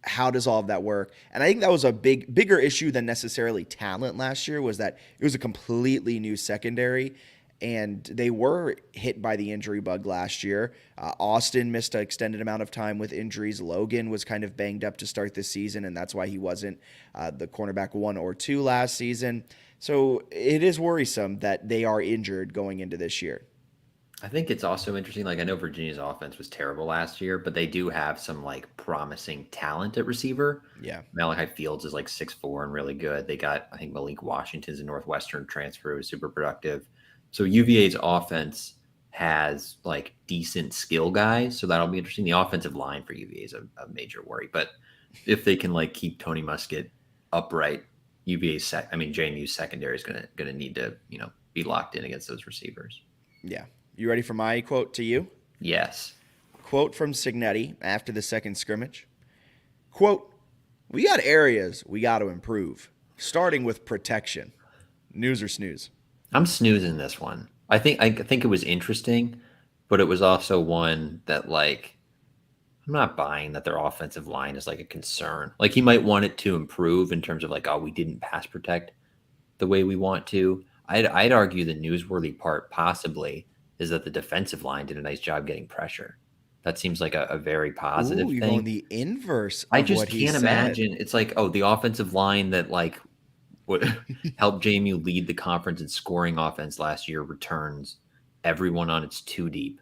how does all of that work? And I think that was a bigger issue than necessarily talent last year, was that it was a completely new secondary. And they were hit by the injury bug last year. Austin missed an extended amount of time with injuries. Logan was kind of banged up to start the season, and that's why he wasn't the cornerback 1 or 2 last season. So it is worrisome that they are injured going into this year. I think it's also interesting. Like, I know Virginia's offense was terrible last year, but they do have some like promising talent at receiver. Yeah. Malachi Fields is like 6'4" and really good. They got, I think, Malik Washington's a Northwestern transfer who was super productive. So UVA's offense has like decent skill guys. So that'll be interesting. The offensive line for UVA is a major worry, but if they can like keep Tony Muskett upright, JMU's secondary is gonna need to be locked in against those receivers. Yeah. You ready for my quote to you? Yes. Quote from Signetti after the second scrimmage. Quote, "We got areas we got to improve, starting with protection." News or snooze? I'm snoozing this one. I think it was interesting, but it was also one that like I'm not buying that their offensive line is like a concern. Like he might want it to improve in terms of like, oh, we didn't pass protect the way we want to. I'd argue the newsworthy part possibly is that the defensive line did a nice job getting pressure. That seems like a very positive You're thing. going the inverse of I just what he can't said. imagine. It's like, oh, the offensive line that like would help JMU lead the conference in scoring offense last year returns everyone on its too deep.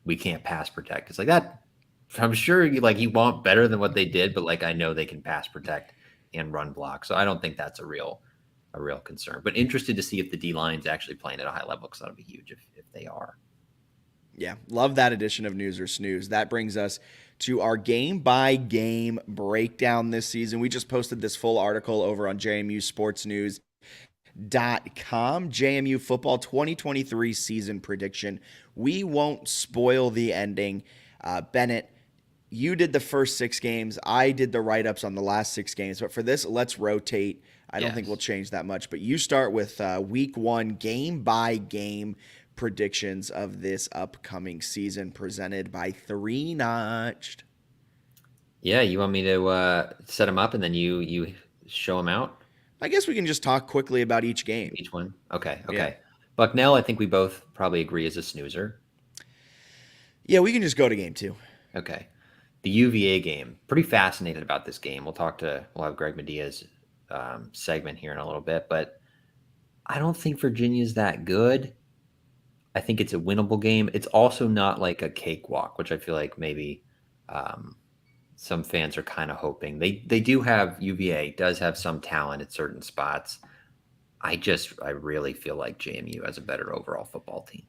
We can't pass protect. It's like that. I'm sure you want better than what they did, but like I know they can pass protect and run block. So I don't think that's a real concern. But interested to see if the D line's actually playing at a high level, because that'll be huge if they are. Yeah, love that edition of News or Snooze. That brings us to our game-by-game breakdown this season. We just posted this full article over on JMUSportsNews.com. JMU football 2023 season prediction. We won't spoil the ending. Bennett, you did the first 6 games. I did the write-ups on the last 6 games. But for this, let's rotate. I don't think we'll change that much. But you start with week 1 game-by-game predictions of this upcoming season presented by 3 Notched. Yeah, you want me to set them up and then you show them out? I guess we can just talk quickly about each game. Each one? Okay. Yeah. Bucknell, I think we both probably agree is a snoozer. Yeah, we can just go to game 2. Okay. The UVA game. Pretty fascinated about this game. We'll have Greg Madia's segment here in a little bit, but I don't think Virginia's that good. I think it's a winnable game. It's also not like a cakewalk, which I feel like maybe some fans are kind of hoping. They do have UVA does have some talent at certain spots. I really feel like JMU has a better overall football team.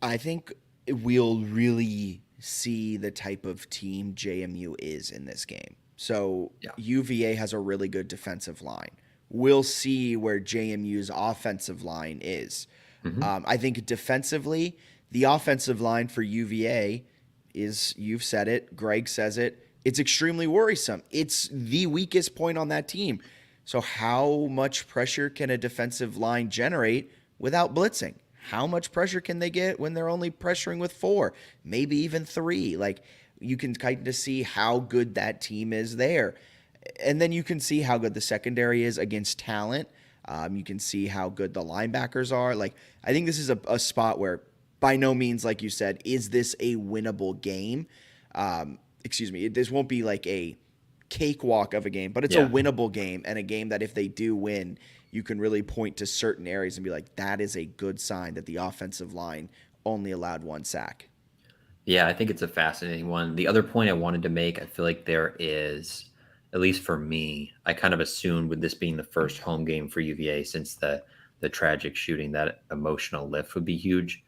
I think we'll really see the type of team JMU is in this game. So UVA has a really good defensive line. We'll see where JMU's offensive line is. Mm-hmm. I think defensively, the offensive line for UVA is, you've said it, Greg says it, it's extremely worrisome. It's the weakest point on that team. So how much pressure can a defensive line generate without blitzing? How much pressure can they get when they're only pressuring with 4, maybe even 3? Like, you can kind of see how good that team is there. And then you can see how good the secondary is against talent. You can see how good the linebackers are. Like, I think this is a spot where, by no means, like you said, is this a winnable game? This won't be like a cakewalk of a game, but it's a winnable game, and a game that if they do win, you can really point to certain areas and be like, that is a good sign that the offensive line only allowed 1 sack. Yeah, I think it's a fascinating one. The other point I wanted to make, I feel like there is, at least for me, I kind of assumed with this being the first home game for UVA since the tragic shooting, that emotional lift would be huge.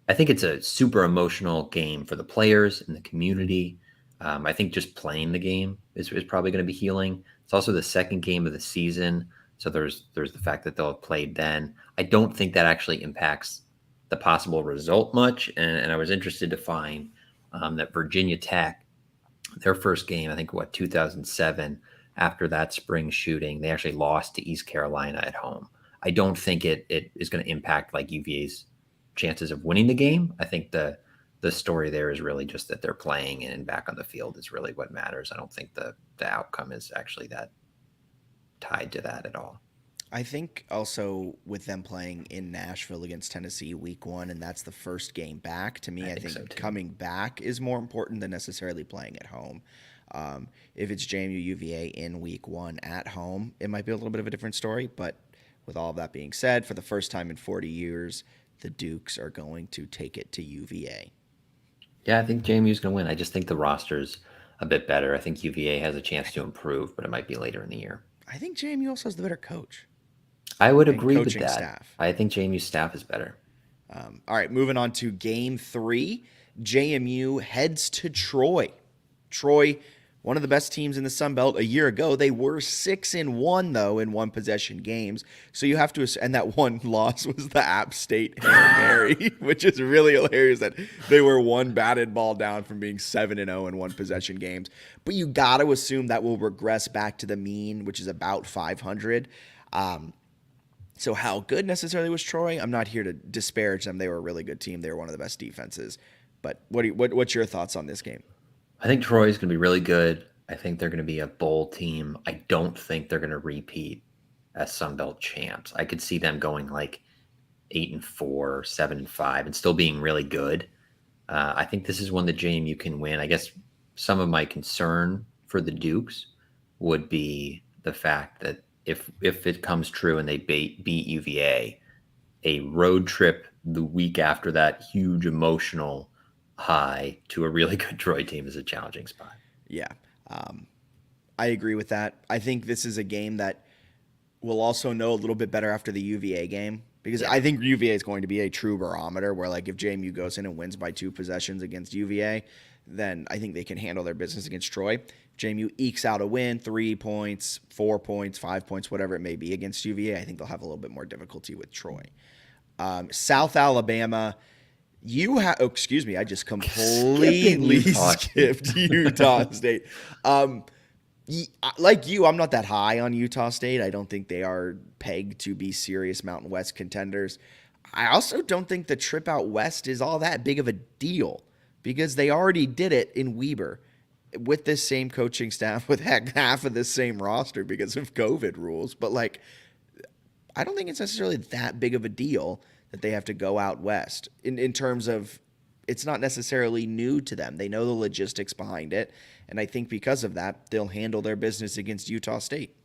I think it's a super emotional game for the players and the community. I think just playing the game is probably going to be healing. It's also the second game of the season, so there's the fact that they'll have played then. I don't think that actually impacts the possible result much, and I was interested to find that Virginia Tech, their first game, I think 2007, after that spring shooting, they actually lost to East Carolina at home. I don't think it is going to impact like UVA's chances of winning the game. I think the story there is really just that they're playing and back on the field is really what matters. I don't think the outcome is actually that tied to that at all. I think also with them playing in Nashville against Tennessee week 1, and that's the first game back, to me, I think so coming back is more important than necessarily playing at home. If it's JMU-UVA in week 1 at home, it might be a little bit of a different story, but with all of that being said, for the first time in 40 years, the Dukes are going to take it to UVA. Yeah, I think JMU's going to win. I just think the roster's a bit better. I think UVA has a chance to improve, but it might be later in the year. I think JMU also has the better coach. I would agree with that. Staff. I think JMU's staff is better. All right, moving on to game 3. JMU heads to Troy. Troy one of the best teams in the Sun Belt a year ago. They were 6-1 though in one possession games. So you have to, and that one loss was the App State Hail Mary, which is really hilarious that they were one batted ball down from being 7-0 in one possession games. But you got to assume that will regress back to the mean, which is about 500. So how good necessarily was Troy? I'm not here to disparage them. They were a really good team. They were one of the best defenses. But what's your thoughts on this game? I think Troy's going to be really good. I think they're going to be a bowl team. I don't think they're going to repeat as Sun Belt champs. I could see them going like 8-4, 7-5, and still being really good. I think this is one that JMU can win. I guess some of my concern for the Dukes would be the fact that if it comes true and they beat UVA, a road trip the week after that huge emotional high to a really good Troy team is a challenging spot. Yeah. I agree with that. I think this is a game that we'll also know a little bit better after the UVA game, because I think UVA is going to be a true barometer where, like, if JMU goes in and wins by 2 possessions against UVA, then I think they can handle their business against Troy. If JMU ekes out a win, 3 points, 4 points, 5 points, whatever it may be against UVA, I think they'll have a little bit more difficulty with Troy. South Alabama, I just completely skipped Utah State. Like you, I'm not that high on Utah State. I don't think they are pegged to be serious Mountain West contenders. I also don't think the trip out west is all that big of a deal, because they already did it in Weber with this same coaching staff, with half of this same roster because of COVID rules. But, like, I don't think it's necessarily that big of a deal that they have to go out west in terms of, it's not necessarily new to them. They know the logistics behind it. And I think because of that, they'll handle their business against Utah State.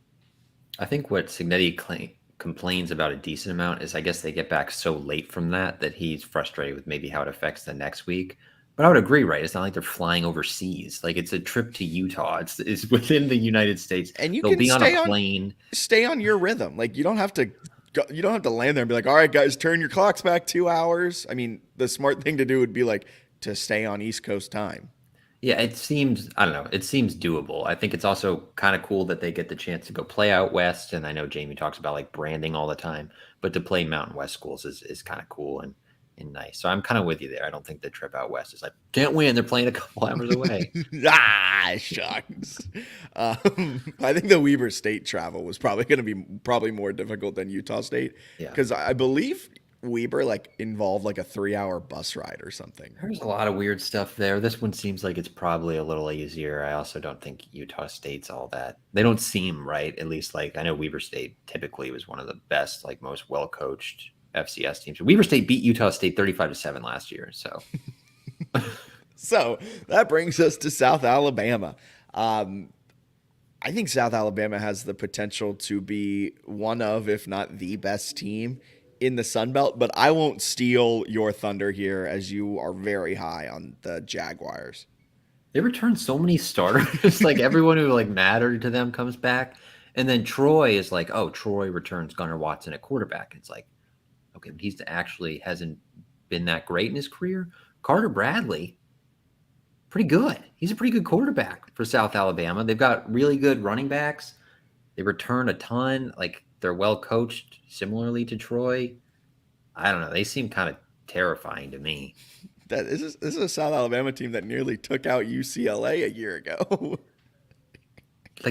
I think what Signetti complains about a decent amount is, I guess they get back so late from that he's frustrated with maybe how it affects the next week. But I would agree, right? It's not like they're flying overseas. Like, it's a trip to Utah. It's within the United States. And they'll be on a plane. Stay on your rhythm. Like, you don't have to land there and be like, all right, guys, turn your clocks back 2 hours. I mean, the smart thing to do would be like to stay on East Coast time. Yeah, it seems doable. I think it's also kind of cool that they get the chance to go play out west. And I know Jamie talks about, like, branding all the time, but to play Mountain West schools is kind of cool and nice. So I'm kind of with you there. I don't think the trip out west is like, can't win. They're playing a couple hours away. Shucks. I think the Weber State travel was probably going to be more difficult than Utah State, because I believe Weber involved a 3-hour bus ride or something. There's a lot of weird stuff there. This one seems like it's probably a little easier. I also don't think Utah State's all that. They don't seem right. At least, I know Weber State typically was one of the best, most well-coached FCS teams. Weber State beat Utah State 35-7 last year. So, so that brings us to South Alabama. I think South Alabama has the potential to be one of, if not the best team in the Sun Belt, but I won't steal your thunder here, as you are very high on the Jaguars. They return so many starters. Everyone who mattered to them comes back. And then Troy is Troy returns Gunnar Watson at quarterback. It's okay, but he's actually hasn't been that great in his career. Carter Bradley, pretty good. He's a pretty good quarterback for South Alabama. They've got really good running backs. They return a ton. They're well coached, similarly to Troy. I don't know. They seem kind of terrifying to me. This is a South Alabama team that nearly took out UCLA a year ago. I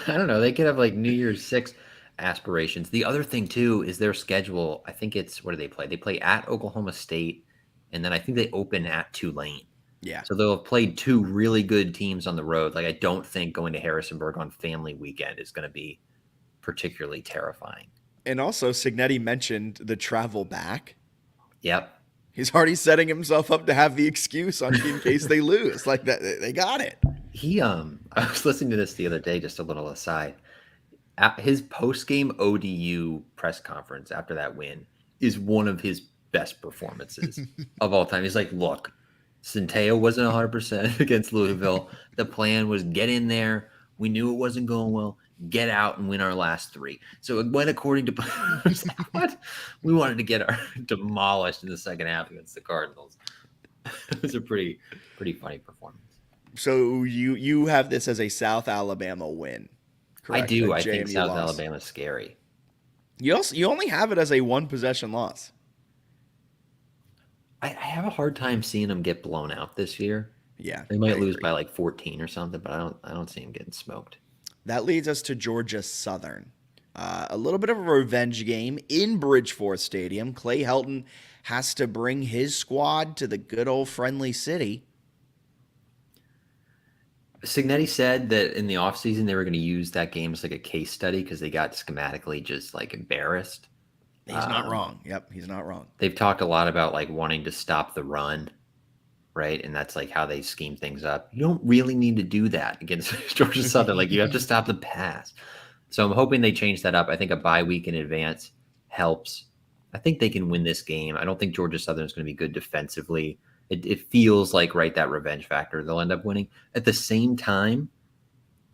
don't know. They could have New Year's 6 aspirations. The other thing too is their schedule. I think it's, what do they play? They play at Oklahoma State, and then I think they open at Tulane. Yeah. So they'll have played 2 really good teams on the road. I don't think going to Harrisonburg on family weekend is going to be particularly terrifying. And also, Signetti mentioned the travel back. Yep. He's already setting himself up to have the excuse in case they lose. That they got it. I was listening to this the other day, just a little aside. His post-game ODU press conference after that win is one of his best performances of all time. He's like, look, Centeio wasn't 100% against Louisville. The plan was get in there. We knew it wasn't going well. Get out and win our last 3. So it went according to what? We wanted to get demolished in the second half against the Cardinals. It was a pretty funny performance. So you have this as a South Alabama win, correct? I do. A I think JMU South loss. Alabama's scary. You only have it as a 1-possession loss. I have a hard time seeing them get blown out this year. Yeah, They might I lose agree. by like 14 or something, but I don't see them getting smoked. That leads us to Georgia Southern. A little bit of a revenge game in Bridgeforth Stadium. Clay Helton has to bring his squad to the good old friendly city. Signetti said that in the offseason they were going to use that game as like a case study because they got schematically just like embarrassed. He's not wrong. Yep, he's not wrong. They've talked a lot about like wanting to stop the run, right? And that's like how they scheme things up. You don't really need to do that against Georgia Southern. Like you have to stop the pass. So I'm hoping they change that up. I think a bye week in advance helps. I think they can win this game. I don't think Georgia Southern is going to be good defensively. It feels like, right, that revenge factor. They'll end up winning. At the same time,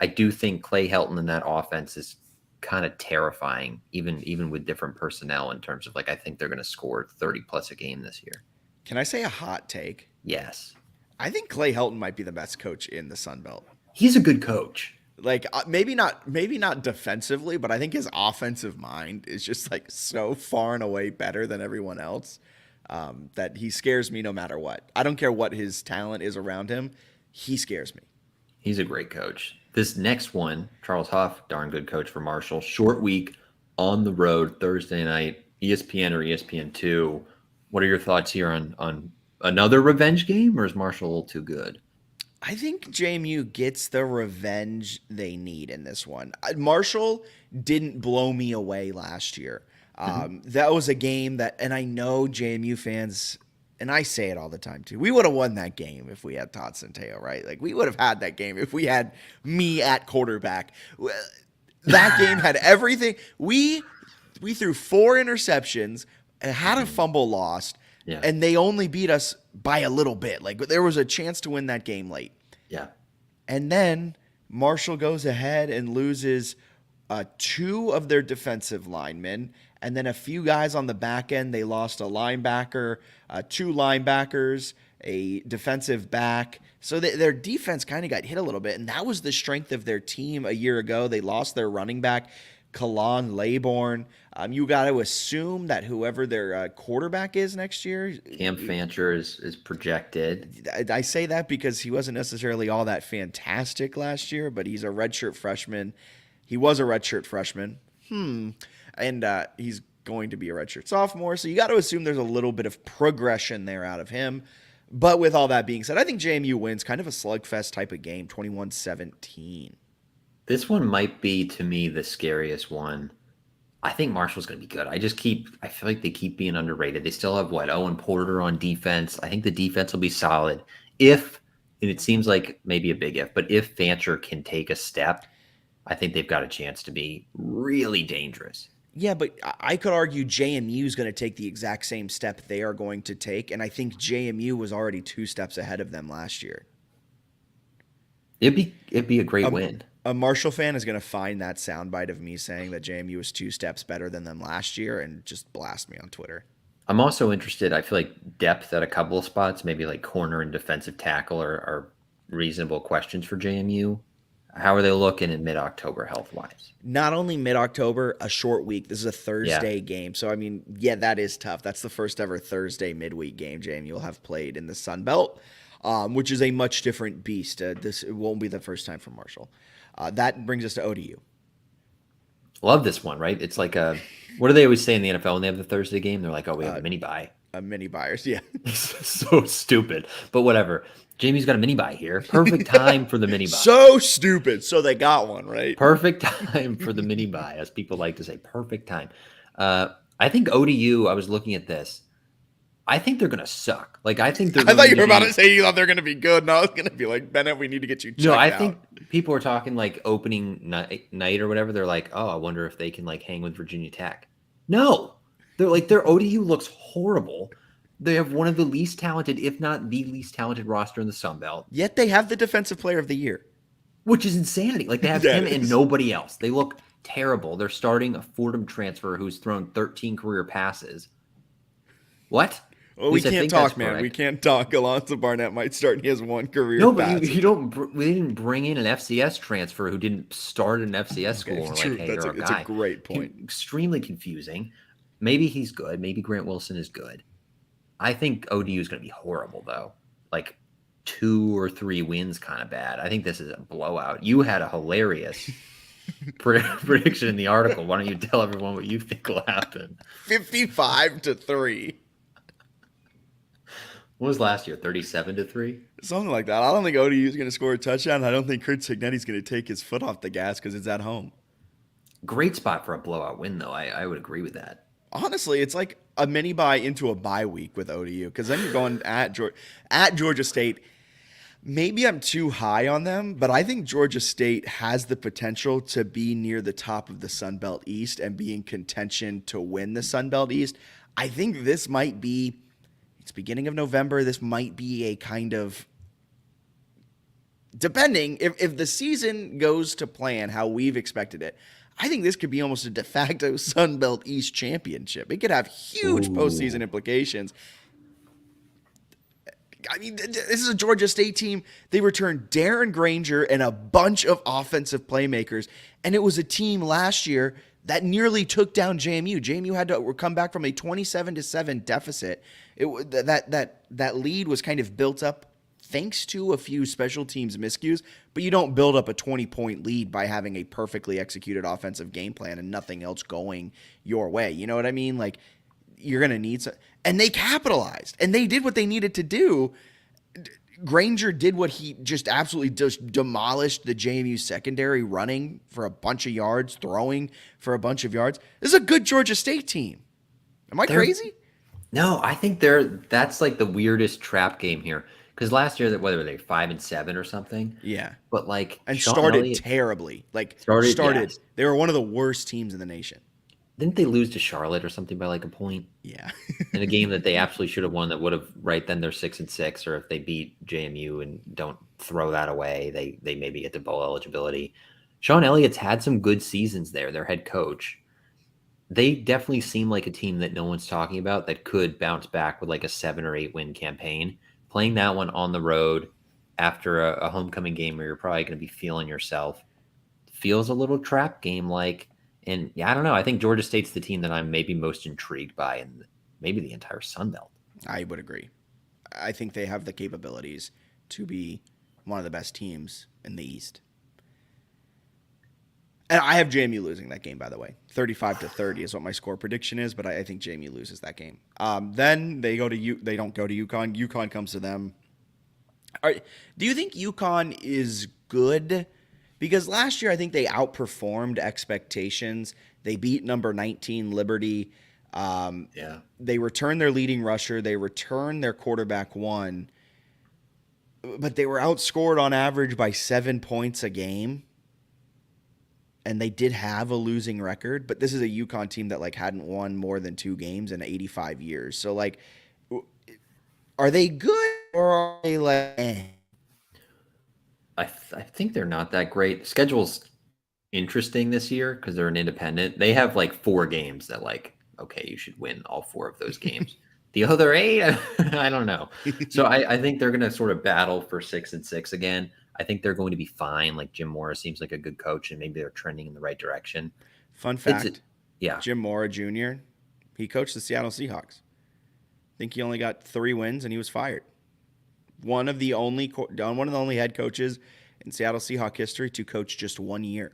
I do think Clay Helton and that offense is kind of terrifying, even with different personnel in terms of like, I think they're going to score 30 plus a game this year. Can I say a hot take? Yes. I think Clay Helton might be the best coach in the Sun Belt. He's a good coach. Like maybe not defensively, but I think his offensive mind is just like so far and away better than everyone else that he scares me no matter what. I don't care what his talent is around him. He scares me. He's a great coach. This next one, Charles Huff, darn good coach for Marshall. Short week on the road, Thursday night, ESPN or ESPN2. What are your thoughts here on another revenge game, or is Marshall a little too good? I think JMU gets the revenge they need in this one. Marshall didn't blow me away last year. That was a game that, and I know JMU fans, and I say it all the time too, we would have won that game if we had Todd Centeio, right? Like we would have had that game if we had me at quarterback. That game had everything. We threw 4 interceptions, had a fumble lost, and they only beat us by a little bit. Like there was a chance to win that game late. Yeah. And then Marshall goes ahead and loses 2 of their defensive linemen, and then a few guys on the back end. They lost a linebacker, 2 linebackers, a defensive back. So their defense kind of got hit a little bit, and that was the strength of their team a year ago. They lost their running back, Kalan Laybourne. You got to assume that whoever their quarterback is next year, Cam Fancher is projected. I say that because he wasn't necessarily all that fantastic last year, but he's a redshirt freshman. He was a redshirt freshman. And he's going to be a redshirt sophomore. So you got to assume there's a little bit of progression there out of him. But with all that being said, I think JMU wins kind of a slugfest type of game, 21-17. This one might be, to me, the scariest one. I think Marshall's going to be good. I feel like they keep being underrated. They still have, Owen Porter on defense. I think the defense will be solid. And it seems like maybe a big if, but if Fancher can take a step, I think they've got a chance to be really dangerous. Yeah, but I could argue JMU is going to take the exact same step they are going to take, and I think JMU was already 2 steps ahead of them last year. It'd be a great win. A Marshall fan is going to find that soundbite of me saying that JMU was 2 steps better than them last year and just blast me on Twitter. I'm also interested. I feel like depth at a couple of spots, maybe like corner and defensive tackle are reasonable questions for JMU. How are they looking in mid-October health-wise? Not only mid-October, a short week. This is a Thursday game. So, I mean, that is tough. That's the first ever Thursday midweek game JMU will have played in the Sun Belt, which is a much different beast. It won't be the first time for Marshall. That brings us to ODU. Love this one, right? It's like what do they always say in the NFL when they have the Thursday game? They're like, oh, we have a mini bye. A mini buyers, yeah. So stupid, but whatever. Jamie's got a mini buy here. Perfect time for the mini buy. So stupid. So they got one, right? Perfect time for the mini buy, as people like to say. Perfect time. I think ODU, I was looking at this. I think they're going to suck. Like, I think they're I thought you were about to say you thought they're going to be good. And I was going to be like, Bennett, we need to get you checked out. No, I think people are talking like opening night or whatever. They're like, oh, I wonder if they can like hang with Virginia Tech. No. They're like, their ODU looks horrible. They have one of the least talented, if not the least talented roster in the Sun Belt. Yet they have the Defensive Player of the Year. Which is insanity. Like, they have him and nobody else. They look terrible. They're starting a Fordham transfer who's thrown 13 career passes. What? Well, we can't talk, man. Correct. We can't talk. Alonza Barnett might start. He has one career. No, but you don't. We didn't bring in an FCS transfer who didn't start an FCS school. Okay, true. Hey, it's a great point. Extremely confusing. Maybe he's good. Maybe Grant Wilson is good. I think ODU is going to be horrible, though. Like 2 or 3 wins, kind of bad. I think this is a blowout. You had a hilarious prediction in the article. Why don't you tell everyone what you think will happen? 55-3. What was last year? 37-3? Something like that. I don't think ODU is going to score a touchdown. I don't think Kurt Cignetti's going to take his foot off the gas because it's at home. Great spot for a blowout win, though. I would agree with that. Honestly, it's like a mini bye into a bye week with ODU because then you're going at Georgia State. Maybe I'm too high on them, but I think Georgia State has the potential to be near the top of the Sun Belt East and be in contention to win the Sun Belt East. I think this might be. It's beginning of November. This might be a kind of, depending if the season goes to plan how we've expected it, I think this could be almost a de facto Sun Belt East championship. It could have huge postseason implications. I mean, this is a Georgia State team. They returned Darren Granger and a bunch of offensive playmakers, and it was a team last year that nearly took down JMU. JMU had to come back from a 27-7 deficit. That lead was kind of built up thanks to a few special teams miscues, but you don't build up a 20-point lead by having a perfectly executed offensive game plan and nothing else going your way. You know what I mean? Like, you're going to need some, and they capitalized, and they did what they needed to do. Granger did what he just absolutely just demolished the JMU secondary, running for a bunch of yards, throwing for a bunch of yards. This is a good Georgia State team. Am I crazy? No, I think that's like the weirdest trap game here. Because last year, whether they 5-7 or something. Yeah. But like, and started terribly. Like started. They were one of the worst teams in the nation. Didn't they lose to Charlotte or something by like a point? Yeah. In a game that they absolutely should have won, that would have, right then they're 6-6, or if they beat JMU and don't throw that away, they maybe get to bowl eligibility. Sean Elliott's had some good seasons there, their head coach. They definitely seem like a team that no one's talking about that could bounce back with like a 7 or 8 win campaign. Playing that one on the road after a homecoming game where you're probably going to be feeling yourself feels a little trap game like. And yeah, I don't know. I think Georgia State's the team that I'm maybe most intrigued by, and maybe the entire Sun Belt. I would agree. I think they have the capabilities to be one of the best teams in the East. And I have JMU losing that game, by the way. 35-30 is what my score prediction is, but I think JMU loses that game. Then they go to they don't go to UConn. UConn comes to them. Do you think UConn is good? Because last year I think they outperformed expectations. They beat number 19 Liberty. They returned their leading rusher. They returned their quarterback one. But they were outscored on average by 7 points a game. And they did have a losing record, but this is a UConn team that like hadn't won more than 2 games in 85 years. So like, are they good or are they like? Eh? I think they're not that great. The schedule's interesting this year because they're an independent. They have like 4 games that like, okay, you should win all 4 of those games. The other 8, I don't know. So I think they're going to sort of battle for 6-6 again. I think they're going to be fine. Like Jim Mora seems like a good coach, and maybe they're trending in the right direction. Fun fact, Jim Mora Jr., he coached the Seattle Seahawks. I think he only got 3 wins, and he was fired. One of the only head coaches in Seattle Seahawk history to coach just 1 year.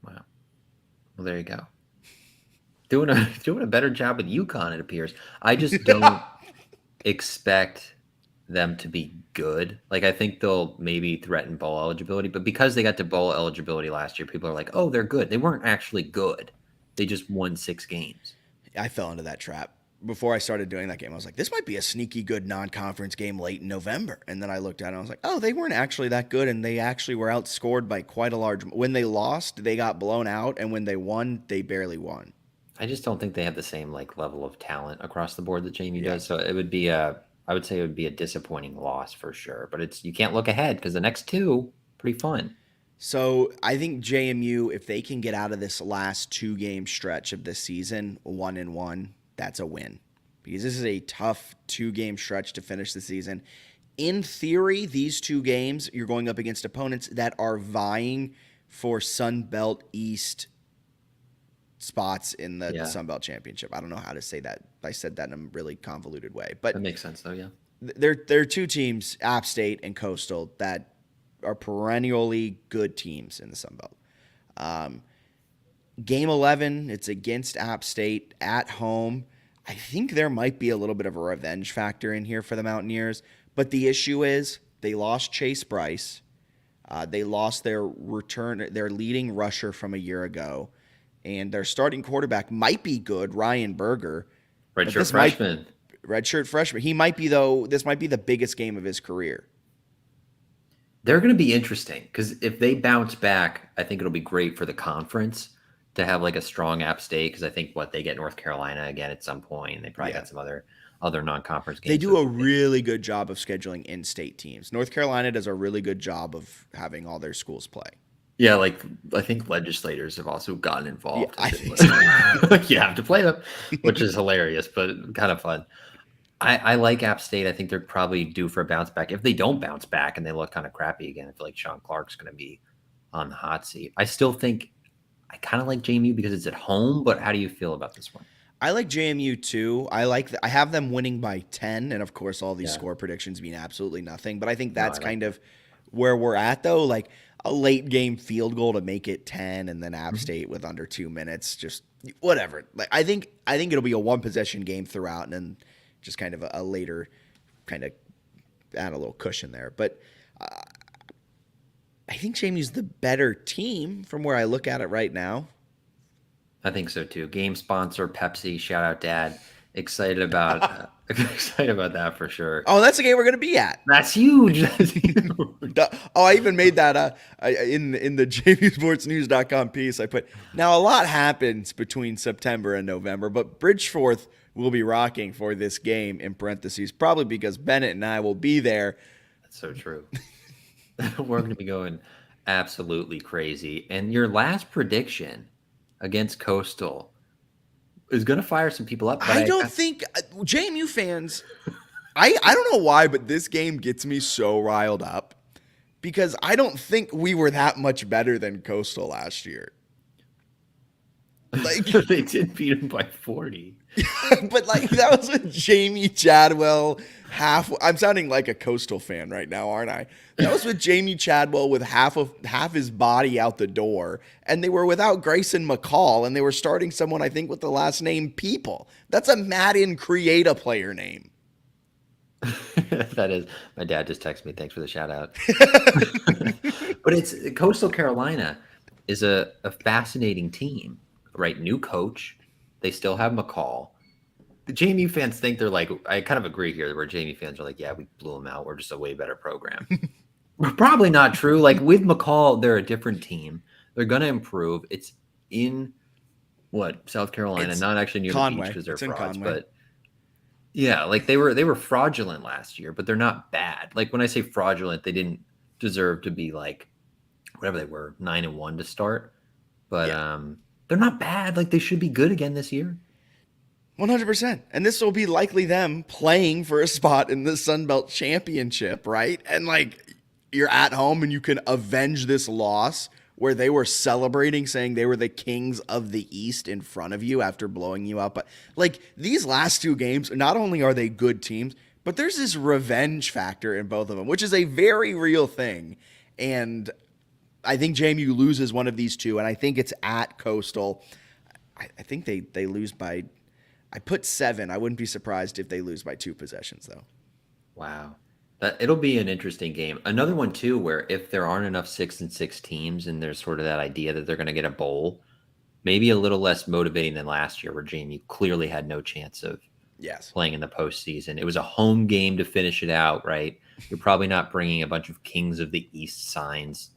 Wow. Well, there you go. Doing a better job with UConn, it appears. I just don't expect them to be good. Like, I think they'll maybe threaten bowl eligibility, but because they got to bowl eligibility last year, people are like, oh, they're good. They weren't actually good. They just won 6 games. I fell into that trap. Before I started doing that game, I was like, this might be a sneaky good non-conference game late in November. And then I looked at it and I was like, oh, they weren't actually that good. And they actually were outscored by quite a large. When they lost, they got blown out. And when they won, they barely won. I just don't think they have the same like level of talent across the board that JMU does. So it would be I would say it would be a disappointing loss for sure, but you can't look ahead because the next 2 pretty fun. So I think JMU, if they can get out of this last 2-game stretch of this season 1-1, that's a win. because this is a tough 2-game stretch to finish the season. In theory, these 2 games, you're going up against opponents that are vying for Sun Belt East spots in the Sun Belt Championship. I don't know how to say that. I said that in a really convoluted way, but that makes sense though. Yeah. There are 2 teams, App State and Coastal, that are perennially good teams in the Sun Belt. Game 11, it's against App State at home. I think there might be a little bit of a revenge factor in here for the Mountaineers, but the issue is they lost Chase Bryce. They lost their leading rusher from a year ago, and their starting quarterback might be good, Ryan Berger. Redshirt freshman. Redshirt freshman. He might be, though, this might be the biggest game of his career. They're going to be interesting because if they bounce back, I think it'll be great for the conference to have like a strong App State, because I think they get North Carolina again at some point, and they probably got some other non-conference games. They do a really good job of scheduling in-state teams. North Carolina does a really good job of having all their schools play. Yeah, like I think legislators have also gotten involved. Yeah, I think so. Like, you have to play them, which is hilarious, but kind of fun. I like App State. I think they're probably due for a bounce back. If they don't bounce back and they look kind of crappy again, I feel like Sean Clark's going to be on the hot seat. I still think I kind of like JMU because it's at home, but how do you feel about this one? I like JMU too. I have them winning by 10, and of course all these score predictions mean absolutely nothing, but I think that's kind of where we're at though. Like a late game field goal to make it 10, and then App State with under 2 minutes, just whatever. Like I think it'll be a 1-possession game throughout, and then just kind of a later kind of add a little cushion there. But I think JMU's the better team from where I look at it right now. I think so too. Game sponsor Pepsi. Shout out, Dad. Excited about that for sure. Oh, that's the game we're going to be at. That's huge. Oh, I even made that in the JMUSportsNews.com piece. I put, now a lot happens between September and November, but Bridgeforth will be rocking for this game in parentheses, probably because Bennett and I will be there. That's so true. We're going to be going absolutely crazy. And your last prediction against Coastal is going to fire some people up. I don't think JMU fans, I don't know why, but this game gets me so riled up because I don't think we were that much better than Coastal last year. Like they did beat him by 40. But like that was with Jamie Chadwell I'm sounding like a Coastal fan right now, aren't I? That was with Jamie Chadwell with half his body out the door, and they were without Grayson McCall, and they were starting someone I think with the last name People. That's a Madden Create-A player name. That is. My dad just texted me. Thanks for the shout out. But it's Coastal Carolina is a fascinating team, right? New coach. They still have McCall. The JMU fans think they're like, I kind of agree here where JMU fans are like, yeah, we blew them out. We're just a way better program. Probably not true. Like with McCall, they're a different team. They're going to improve. It's in South Carolina, not actually near Conway. The beach because they're it's in frauds, Conway. but yeah, like they were fraudulent last year, but they're not bad. Like when I say fraudulent, they didn't deserve to be like whatever they were, 9-1 to start. But they're not bad. Like they should be good again this year. 100%. And this will be likely them playing for a spot in the Sun Belt Championship, right? And like you're at home and you can avenge this loss where they were celebrating, saying they were the kings of the East in front of you after blowing you out. But like these last 2 games, not only are they good teams, but there's this revenge factor in both of them, which is a very real thing. And I think JMU loses one of these 2, and I think it's at Coastal. I think they lose by, I put 7. I wouldn't be surprised if they lose by 2 possessions, though. Wow. It'll be an interesting game. Another one, too, where if there aren't enough 6-6 teams and there's sort of that idea that they're going to get a bowl, maybe a little less motivating than last year where JMU clearly had no chance of playing in the postseason. It was a home game to finish it out, right? You're probably not bringing a bunch of Kings of the East signs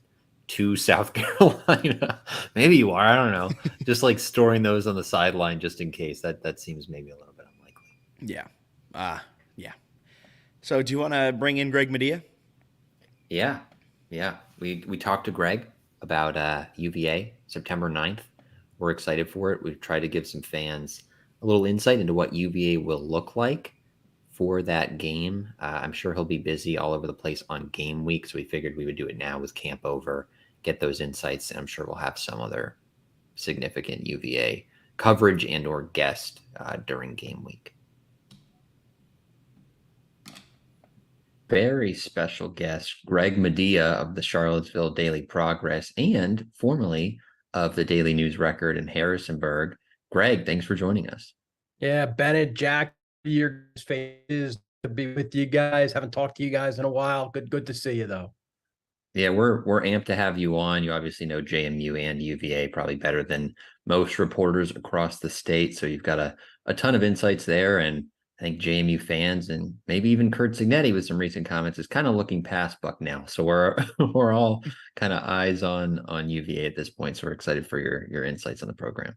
to South Carolina. Maybe you are. I don't know. Just like storing those on the sideline just in case. That seems maybe a little bit unlikely. Yeah. Yeah. So do you want to bring in Greg Madia? Yeah. We talked to Greg about UVA September 9th. We're excited for it. We've tried to give some fans a little insight into what UVA will look like for that game. I'm sure he'll be busy all over the place on game week, so we figured we would do it now with camp over, get those insights, and I'm sure we'll have some other significant UVA coverage and or guest during game week. Very special guest, Greg Madia of the Charlottesville Daily Progress and formerly of the Daily News Record in Harrisonburg. Greg, thanks for joining us. Yeah, Bennett, Jack, your faces to be with you guys. Haven't talked to you guys in a while. Good to see you though. Yeah, we're amped to have you on. You obviously know JMU and UVA probably better than most reporters across the state. So you've got a ton of insights there. And I think JMU fans and maybe even Kurt Signetti with some recent comments is kind of looking past Bucknell. So we're all kind of eyes on UVA at this point. So we're excited for your insights on the program.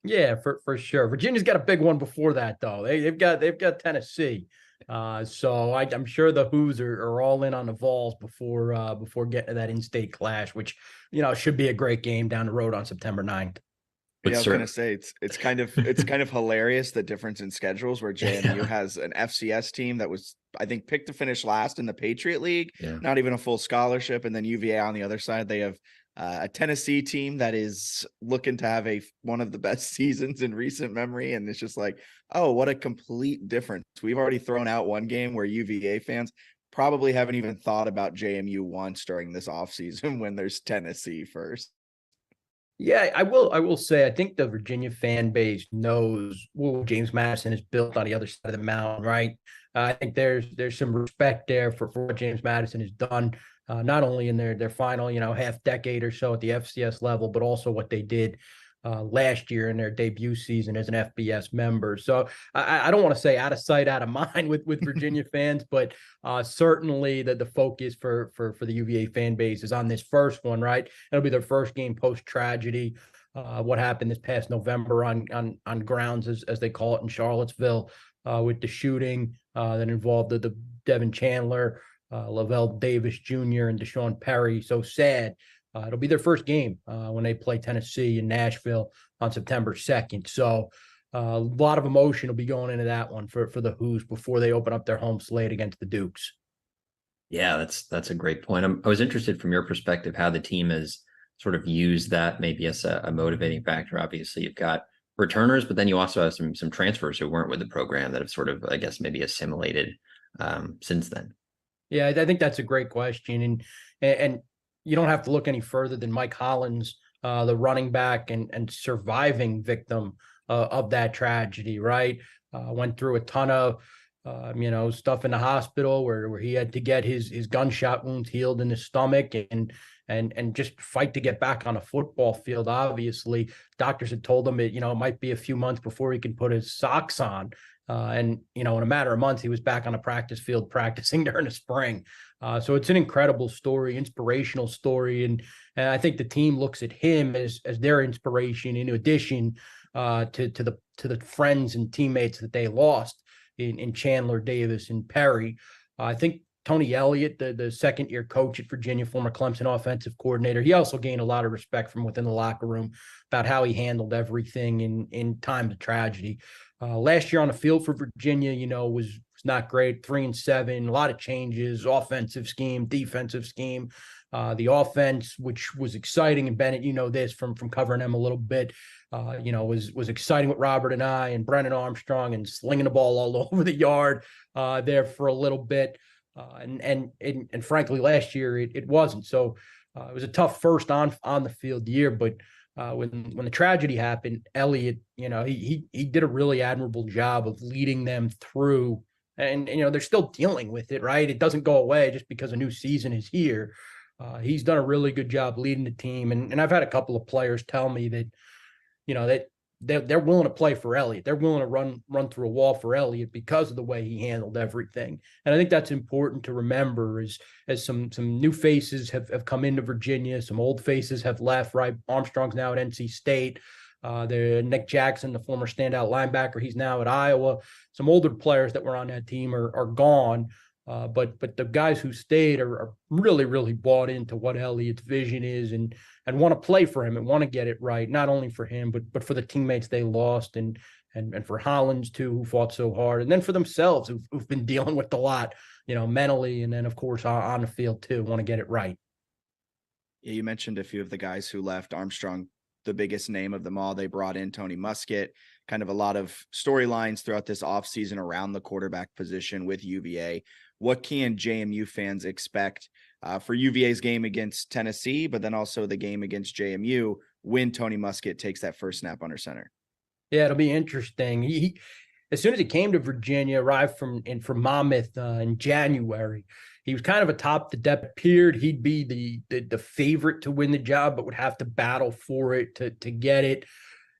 Yeah, for sure. Virginia's got a big one before that though. They've got Tennessee. So I'm sure the Who's are all in on the Vols before getting to that in-state clash, which should be a great game down the road on September 9th. Yeah, I was going to say it's kind of hilarious, the difference in schedules where JMU has an FCS team that was, I think, picked to finish last in the Patriot League, not even a full scholarship, and then UVA on the other side, they have a Tennessee team that is looking to have one of the best seasons in recent memory, and it's just like, oh, what a complete difference. We've already thrown out one game where UVA fans probably haven't even thought about JMU once during this offseason when there's Tennessee first. Yeah, I will say I think the Virginia fan base knows what James Madison has built on the other side of the mountain, right? I think there's some respect there for what James Madison has done, not only in their final half decade or so at the FCS level, but also what they did last year in their debut season as an FBS member. So I don't want to say out of sight, out of mind with Virginia fans, but certainly the focus for the UVA fan base is on this first one, right? It'll be their first game post-tragedy. What happened this past November on grounds, as they call it in Charlottesville, with the shooting that involved the Devin Chandler, Lavelle Davis Jr., and Deshaun Perry. So sad. It'll be their first game when they play Tennessee in Nashville on September 2nd. So a lot of emotion will be going into that one for the Who's before they open up their home slate against the Dukes. Yeah, that's a great point. I was interested from your perspective how the team has sort of used that maybe as a motivating factor. Obviously, you've got returners, but then you also have some transfers who weren't with the program that have sort of, I guess, maybe assimilated since then. Yeah, I think that's a great question. And you don't have to look any further than Mike Hollins, the running back and surviving victim of that tragedy, right? Went through a ton of, stuff in the hospital where he had to get his gunshot wounds healed in his stomach and just fight to get back on a football field. Obviously, doctors had told him it might be a few months before he can put his socks on. And in a matter of months, he was back on a practice field practicing during the spring. So it's an incredible story, inspirational story. And I think the team looks at him as their inspiration in addition to the friends and teammates that they lost in Chandler, Davis, and Perry. I think Tony Elliott, the second-year coach at Virginia, former Clemson offensive coordinator, he also gained a lot of respect from within the locker room about how he handled everything in times of tragedy. Last year on the field for Virginia, was not great. 3-7, a lot of changes, offensive scheme, defensive scheme. The offense, which was exciting, and Bennett, this from covering them a little bit, was exciting with Robert and I and Brennan Armstrong and slinging the ball all over the yard there for a little bit. And frankly, last year it wasn't. So it was a tough first on the field year, but when the tragedy happened, Elliott, he did a really admirable job of leading them through, and they're still dealing with it, right? It doesn't go away just because a new season is here. He's done a really good job leading the team, and I've had a couple of players tell me that, that they're willing to play for Elliott. They're willing to run through a wall for Elliott because of the way he handled everything. And I think that's important to remember as some new faces have come into Virginia, some old faces have left, right? Armstrong's now at NC State. Nick Jackson, the former standout linebacker, he's now at Iowa. Some older players that were on that team are gone. But the guys who stayed are really, really bought into what Elliott's vision is and want to play for him and want to get it right, not only for him, but for the teammates they lost and and for Hollins too, who fought so hard, and then for themselves who've been dealing with a lot, mentally, and then of course on the field too, want to get it right. Yeah, you mentioned a few of the guys who left. Armstrong, the biggest name of them all. They brought in Tony Muskett. Kind of a lot of storylines throughout this offseason around the quarterback position with UVA. What can JMU fans expect for UVA's game against Tennessee, but then also the game against JMU when Tony Muskett takes that first snap under center? Yeah, it'll be interesting. He as soon as he came to Virginia, arrived from Monmouth in January, he was kind of atop the depth. Appeared he'd be the favorite to win the job, but would have to battle for it to get it.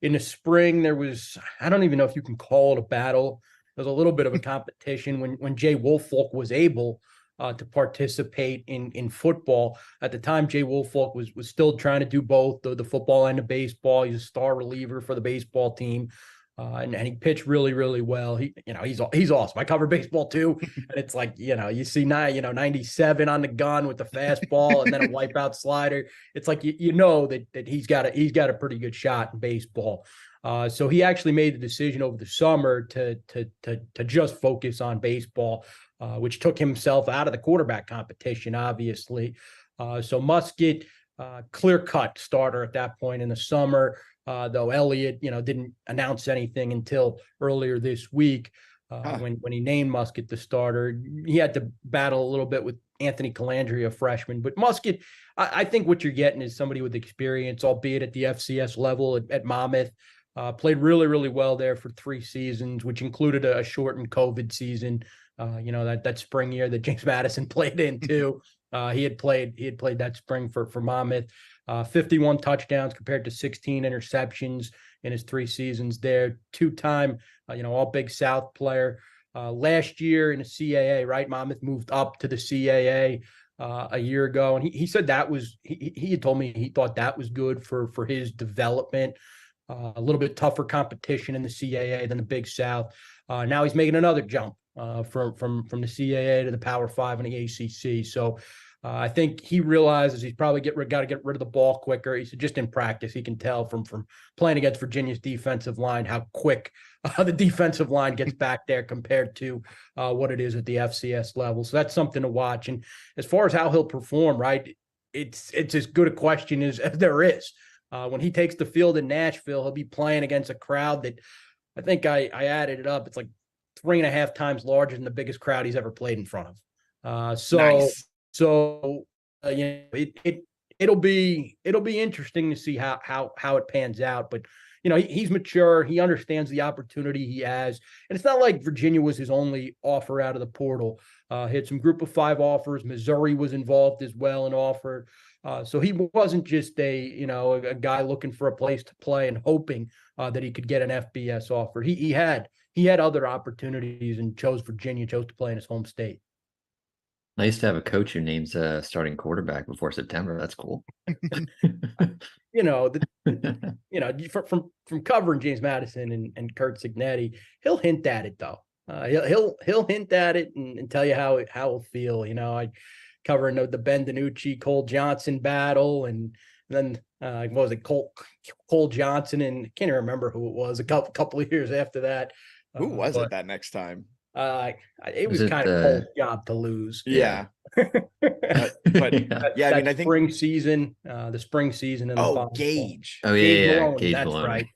In the spring, there was, I don't even know if you can call it a battle. There was a little bit of a competition when Jay Woolfolk was able to participate in football. At the time, Jay Woolfolk was still trying to do both the football and the baseball. He's a star reliever for the baseball team. And he pitched really, really well. He's awesome. I cover baseball too. And it's like, you see 97 on the gun with the fastball and then a wipeout slider. It's like, that he's got a pretty good shot in baseball. So he actually made the decision over the summer to just focus on baseball, which took himself out of the quarterback competition, obviously. So Muskett, clear-cut starter at that point in the summer. Though Elliott, didn't announce anything until earlier this week when he named Muskett the starter. He had to battle a little bit with Anthony Calandria, a freshman. But Muskett, I think what you're getting is somebody with experience, albeit at the FCS level at Monmouth. Played really, really well there for 3 seasons, which included a shortened COVID season. That spring year that James Madison played in too. He had played that spring for Monmouth. 51 touchdowns compared to 16 interceptions in his 3 seasons there. 2-time, all Big South player. Last year in the CAA, right? Monmouth moved up to the CAA a year ago, and he said that was he had told me he thought that was good for his development. A little bit tougher competition in the CAA than the Big South. Now he's making another jump from the CAA to the Power 5 and the ACC. So I think he realizes he's probably got to get rid of the ball quicker. He said just in practice, he can tell from playing against Virginia's defensive line how quick the defensive line gets back there compared to what it is at the FCS level. So that's something to watch. And as far as how he'll perform, right, it's as good a question as there is. When he takes the field in Nashville, he'll be playing against a crowd that I think I added it up. It's like 3.5 times larger than the biggest crowd he's ever played in front of. Nice. So it'll be interesting to see how it pans out. But he's mature. He understands the opportunity he has, and it's not like Virginia was his only offer out of the portal. He had some Group of 5 offers. Missouri was involved as well and offered. So he wasn't just a guy looking for a place to play and hoping that he could get an FBS offer. He had other opportunities and chose Virginia, chose to play in his home state. Nice to have a coach who names a starting quarterback before September. That's cool. From covering James Madison and Kurt Signetti, he'll hint at it though. He'll hint at it and tell you how it'll feel. I covering the Ben DiNucci, Cole Johnson battle, and then what was it, Cole Johnson, and I can't even remember who it was. A couple of years after that. Who was it that next time? It was kind of Cole's job to lose. Yeah. I think spring season, the spring season. And Gage. Gage that's Maloney. Right.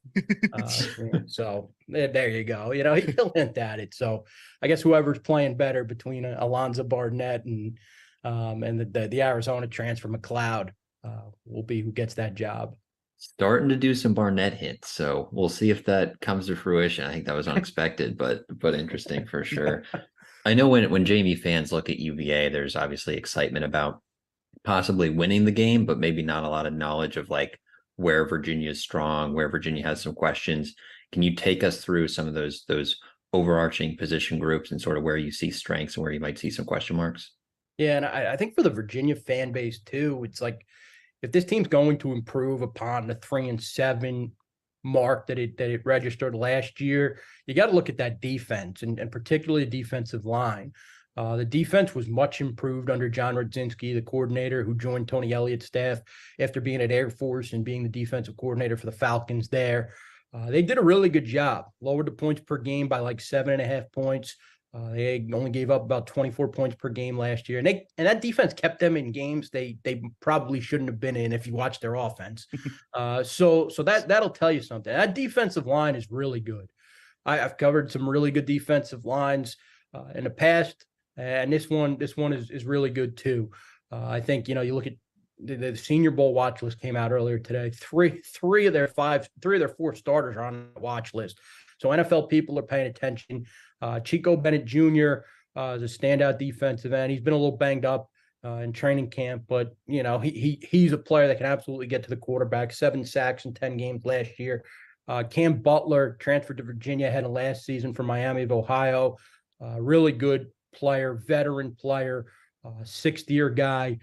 So there you go. He'll hint at it. So I guess whoever's playing better between Alonza Barnett and the Arizona transfer McLeod will be who gets that job. Starting to do some Barnett hits, so we'll see if that comes to fruition. I think that was unexpected, but interesting for sure. I know when JMU fans look at UVA, there's obviously excitement about possibly winning the game, but maybe not a lot of knowledge of like where Virginia is strong, where Virginia has some questions. Can you take us through some of those overarching position groups and sort of where you see strengths and where you might see some question marks? Yeah, and I think for the Virginia fan base too, it's like, if this team's going to improve upon the 3-7 mark that it registered last year, you got to look at that defense and particularly the defensive line. The defense was much improved under John Rudzinski, the coordinator who joined Tony Elliott's staff after being at Air Force and being the defensive coordinator for the Falcons there. They did a really good job. Lowered the points per game by like 7.5 points. They only gave up about 24 points per game last year, and that defense kept them in games they probably shouldn't have been in if you watch their offense. So that'll tell you something. That defensive line is really good. I've covered some really good defensive lines in the past, and this one is really good too. I think you look at the Senior Bowl watch list came out earlier today. Three of their four starters are on the watch list. So NFL people are paying attention. Chico Bennett Jr. Is a standout defensive end. He's been a little banged up in training camp, but he's a player that can absolutely get to the quarterback. 7 sacks in 10 games last year. Cam Butler transferred to Virginia ahead of last season from Miami of Ohio. Really good player, veteran player, 6th-year guy.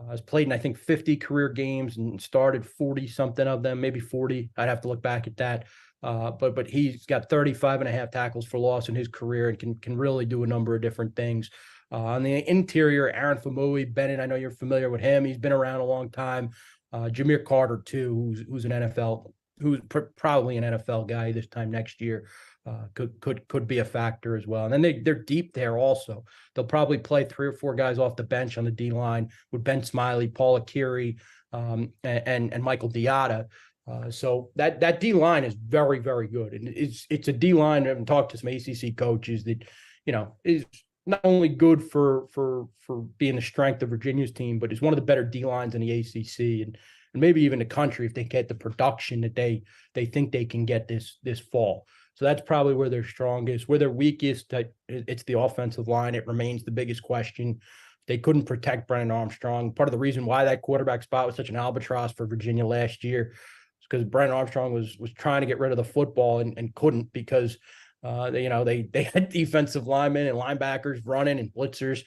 Has played in, I think, 50 career games and started 40-something of them, maybe 40. I'd have to look back at that. But he's got 35.5 tackles for loss in his career and can really do a number of different things. On the interior, Aaron Famui, Bennett, I know you're familiar with him. He's been around a long time. Jameer Carter, too, who's probably an NFL guy this time next year. Could be a factor as well. And then they're deep there also. They'll probably play 3 or 4 guys off the bench on the D line with Ben Smiley, Paul Akiri, and Michael Diata. So that D line is very, very good. And it's a D line. I've talked to some ACC coaches that, is not only good for being the strength of Virginia's team, but is one of the better D lines in the ACC and maybe even the country if they get the production that they think they can get this fall. So that's probably where they're strongest. Where they're weakest, it's the offensive line. It remains the biggest question. They couldn't protect Brennan Armstrong. Part of the reason why that quarterback spot was such an albatross for Virginia last year is because Brennan Armstrong was trying to get rid of the football and couldn't because they had defensive linemen and linebackers running and blitzers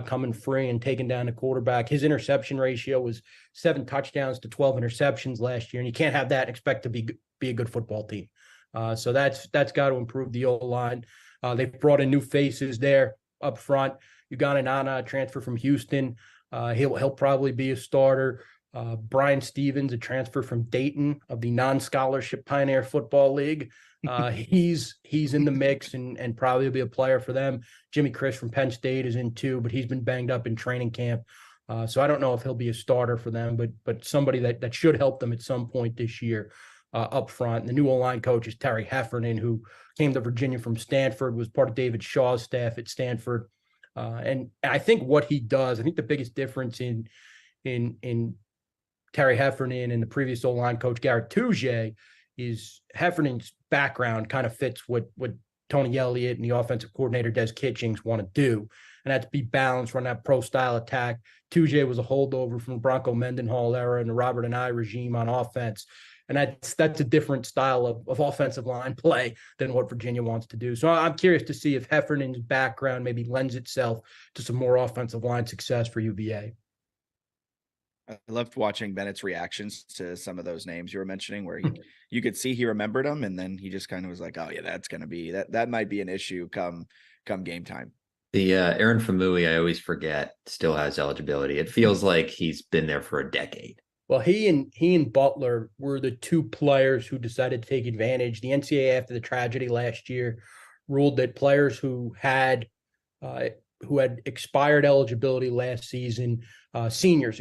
coming free and taking down the quarterback. His interception ratio was 7 touchdowns to 12 interceptions last year, and you can't have that and expect to be a good football team. So that's got to improve the O-line. They've brought in new faces there up front. Ugonna Nana, transfer from Houston. He'll probably be a starter. Brian Stevens, a transfer from Dayton of the non-scholarship Pioneer Football League. He's in the mix and probably will be a player for them. Jimmy Chris from Penn State is in too, but he's been banged up in training camp. So I don't know if he'll be a starter for them, but somebody that should help them at some point this year. Up front. And the new O-line coach is Terry Heffernan, who came to Virginia from Stanford, was part of David Shaw's staff at Stanford. And I think what he does, I think the biggest difference in Terry Heffernan and the previous O-line coach Garrett Touge is Heffernan's background kind of fits what Tony Elliott and the offensive coordinator Des Kitchings want to do. And that's be balanced, run that pro-style attack. Touge was a holdover from the Bronco Mendenhall era and the Robert and I regime on offense. And that's a different style of offensive line play than what Virginia wants to do. So I'm curious to see if Heffernan's background maybe lends itself to some more offensive line success for UVA. I loved watching Bennett's reactions to some of those names you were mentioning where you could see he remembered them. And then he just kind of was like, oh yeah, that's going to be that might be an issue come game time. The Aaron Famui, I always forget, still has eligibility. It feels like he's been there for a decade. Well, he and Butler were the 2 players who decided to take advantage. The NCAA, after the tragedy last year, ruled that players who had expired eligibility last season, seniors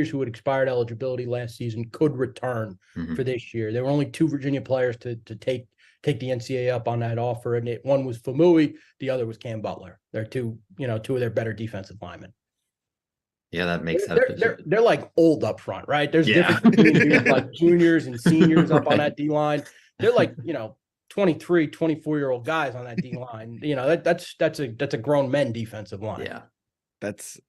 who had expired eligibility last season could return for this year. There were only 2 Virginia players to take the NCAA up on that offer, and one was Famui, the other was Cam Butler. They're 2 of their better defensive liendmen. Yeah, that makes sense. They're like old up front, right? There's difference between like juniors and seniors up on that D line. They're like 23, 24-year-old guys on that D line. That's a grown men defensive line. Yeah,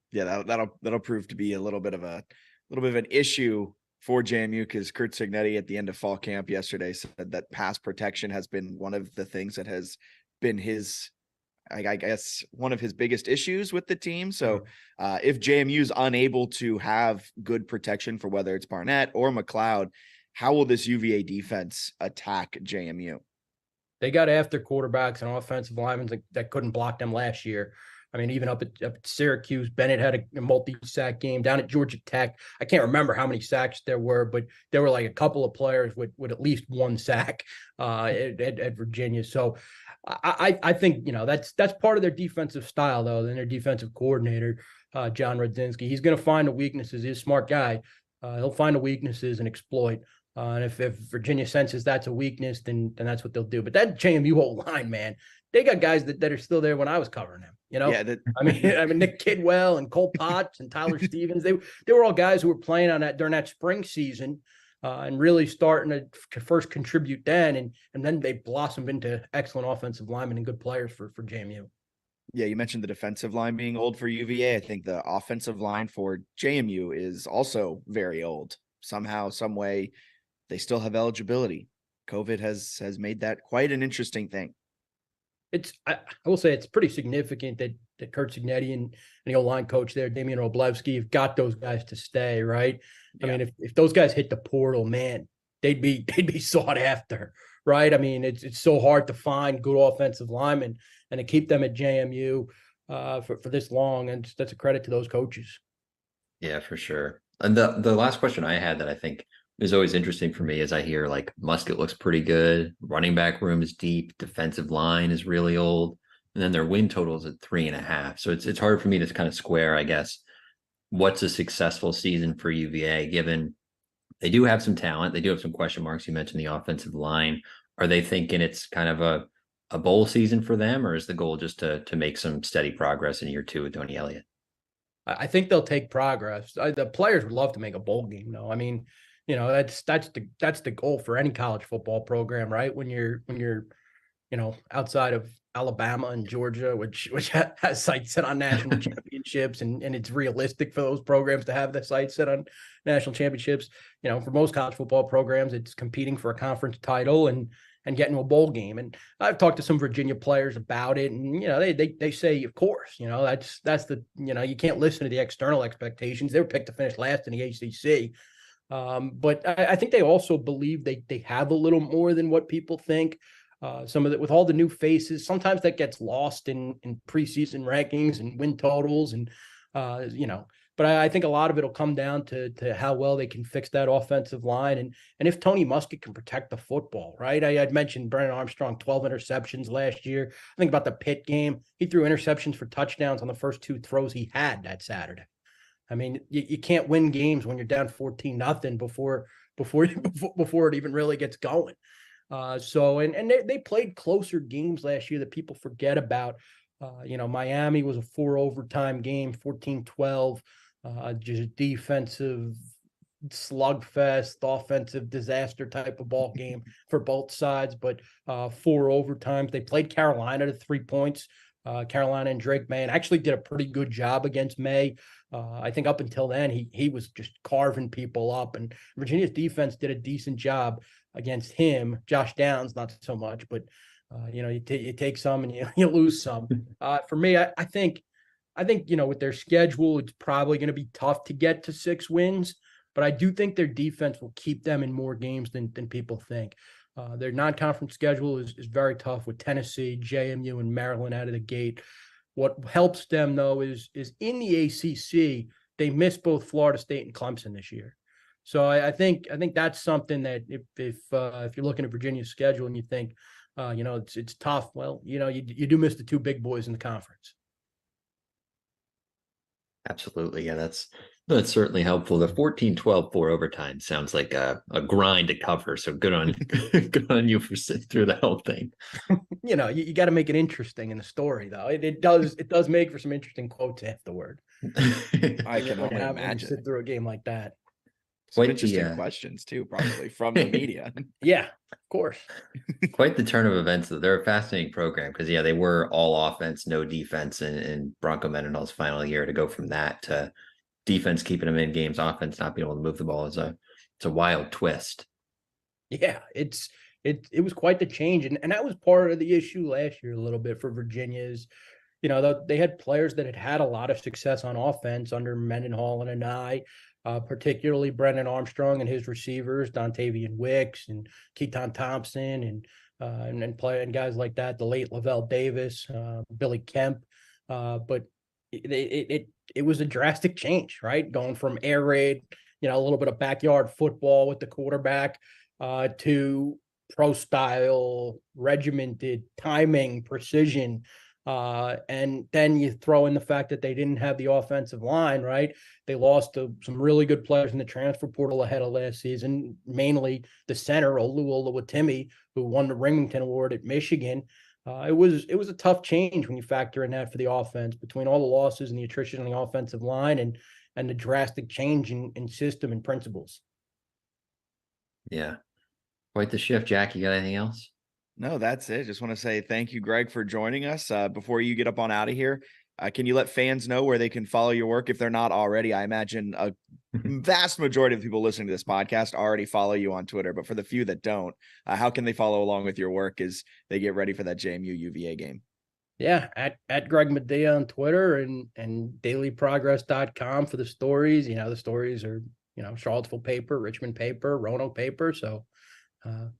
that'll prove to be a little bit of an issue for JMU because Kurt Cignetti at the end of fall camp yesterday said that pass protection has been one of the things that has been his, I guess, one of his biggest issues with the team. So if JMU is unable to have good protection for whether it's Barnett or McLeod, how will this UVA defense attack JMU? They got after quarterbacks and offensive linemen that couldn't block them last year. I mean, even up at Syracuse, Bennett had a multi-sack game. Down at Georgia Tech, I can't remember how many sacks there were, but there were like a couple of players with at least one sack at Virginia. So I think, that's part of their defensive style, though, and their defensive coordinator, John Rudzinski. He's going to find the weaknesses. He's a smart guy. He'll find the weaknesses and exploit. And if Virginia senses that's a weakness, then that's what they'll do. But that JMU whole line, man, they got guys that are still there when I was covering them. Yeah, I mean Nick Kidwell and Cole Potts and Tyler Stevens. They were all guys who were playing on that during that spring season and really starting to first contribute then, and then they blossomed into excellent offensive linemen and good players for JMU. Yeah, you mentioned the defensive line being old for UVA. I think the offensive line for JMU is also very old. Somehow, some way, they still have eligibility. COVID has made that quite an interesting thing. I will say it's pretty significant that Kurt Signetti and the O-line coach there, Damian Roblewski, have got those guys to stay, right? Yeah. I mean, if those guys hit the portal, man, they'd be sought after, right? I mean, it's so hard to find good offensive linemen and to keep them at JMU for this long, and that's a credit to those coaches. Yeah, for sure. And the last question I had that I think is always interesting for me is I hear like Musket looks pretty good, running back room is deep, defensive line is really old, and then their win total is at 3.5. So it's hard for me to kind of square, I guess, what's a successful season for UVA, given they do have some talent, they do have some question marks. You mentioned the offensive line. Are they thinking it's kind of a bowl season for them, or is the goal just to make some steady progress in year 2 with Tony Elliott? I think they'll take progress. The players would love to make a bowl game, though. I mean, that's the goal for any college football program, right? When you're outside of Alabama and Georgia, which has sights set on national championships, and it's realistic for those programs to have the sights set on national championships. For most college football programs, it's competing for a conference title and getting to a bowl game. And I've talked to some Virginia players about it, and they say, of course, that's the you can't listen to the external expectations. They were picked to finish last in the ACC. But I think they also believe they have a little more than what people think. Some of it with all the new faces, sometimes that gets lost in preseason rankings and win totals, and but I think a lot of it will come down to how well they can fix that offensive line, and if Tony Musket can protect the football, right? I'd mentioned Brennan Armstrong, 12 interceptions last year. I think about the Pitt game, he threw interceptions for touchdowns on the first 2 throws he had that Saturday. I mean, you can't win games when you're down 14-0 before it even really gets going. So they played closer games last year that people forget about. Miami was a 4 overtime game, 14-12, just a defensive slugfest, offensive disaster type of ball game for both sides, but 4 overtimes. They played Carolina to 3 points. Carolina and Drake May, and actually did a pretty good job against May. I think up until then, he was just carving people up, and Virginia's defense did a decent job against him. Josh Downs, not so much, but you take some and you lose some. For me, I think with their schedule, it's probably going to be tough to get to 6 wins, but I do think their defense will keep them in more games than people think. Their non-conference schedule is very tough with Tennessee, JMU, and Maryland out of the gate. What helps them, though, is in the ACC, they missed both Florida State and Clemson this year. So I think that's something that if you're looking at Virginia's schedule and you think, it's tough, well, you do miss the 2 big boys in the conference. Absolutely. Yeah, that's certainly helpful. The 14-12 4 overtime sounds like a grind to cover. So good on you for sitting through the whole thing. You got to make it interesting in the story, though. It does make for some interesting quotes afterward. I can only imagine. Sit through a game like that. Some interesting questions too, probably from the media. Yeah, of course. Quite the turn of events, though. They're a fascinating program because, they were all offense, no defense in Bronco Mendenhall's final year. To go from that to defense keeping them in games, offense not being able to move the ball it's a wild twist. Yeah, it was quite the change, and that was part of the issue last year a little bit for Virginia. Is they had players that had a lot of success on offense under Mendenhall and Anai. Particularly Brennan Armstrong and his receivers, Dontavian Wicks and Keaton Thompson and guys like that, the late Lavelle Davis, Billy Kemp. But it was a drastic change, right? Going from air raid, a little bit of backyard football with the quarterback, to pro style, regimented timing, precision. And then you throw in the fact that they didn't have the offensive line, right? They lost some really good players in the transfer portal ahead of last season, mainly the center, Olu Oluwatimi, who won the Ringington Award at Michigan. It was a tough change when you factor in that for the offense, between all the losses and the attrition on the offensive line and the drastic change in system and principles. Yeah. Quite the shift, Jack. You got anything else? No, that's it. Just want to say thank you, Greg, for joining us. Before you get up on out of here, can you let fans know where they can follow your work if they're not already? I imagine a vast majority of the people listening to this podcast already follow you on Twitter, but for the few that don't, how can they follow along with your work as they get ready for that JMU-UVA game? Yeah, at Greg Madia on Twitter and dailyprogress.com for the stories. The stories are, Charlottesville paper, Richmond paper, Roanoke paper. So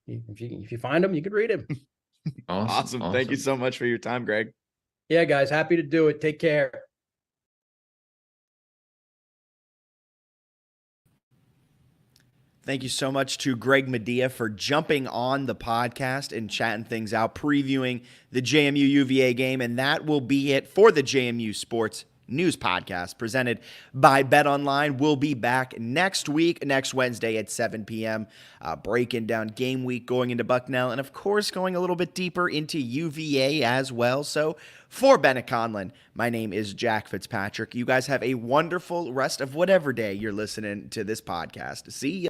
if you find them, you can read them. Awesome. Thank you so much for your time, Greg. Yeah, guys, happy to do it. Take care. Thank you so much to Greg Madia for jumping on the podcast and chatting things out, previewing the JMU-UVA game. And that will be it for the JMU Sports News Podcast presented by BetOnline. We'll be back next Wednesday at 7 p.m., breaking down game week going into Bucknell and, of course, going a little bit deeper into UVA as well. So for Bennett Conlon, my name is Jack Fitzpatrick. You guys have a wonderful rest of whatever day you're listening to this podcast. See ya.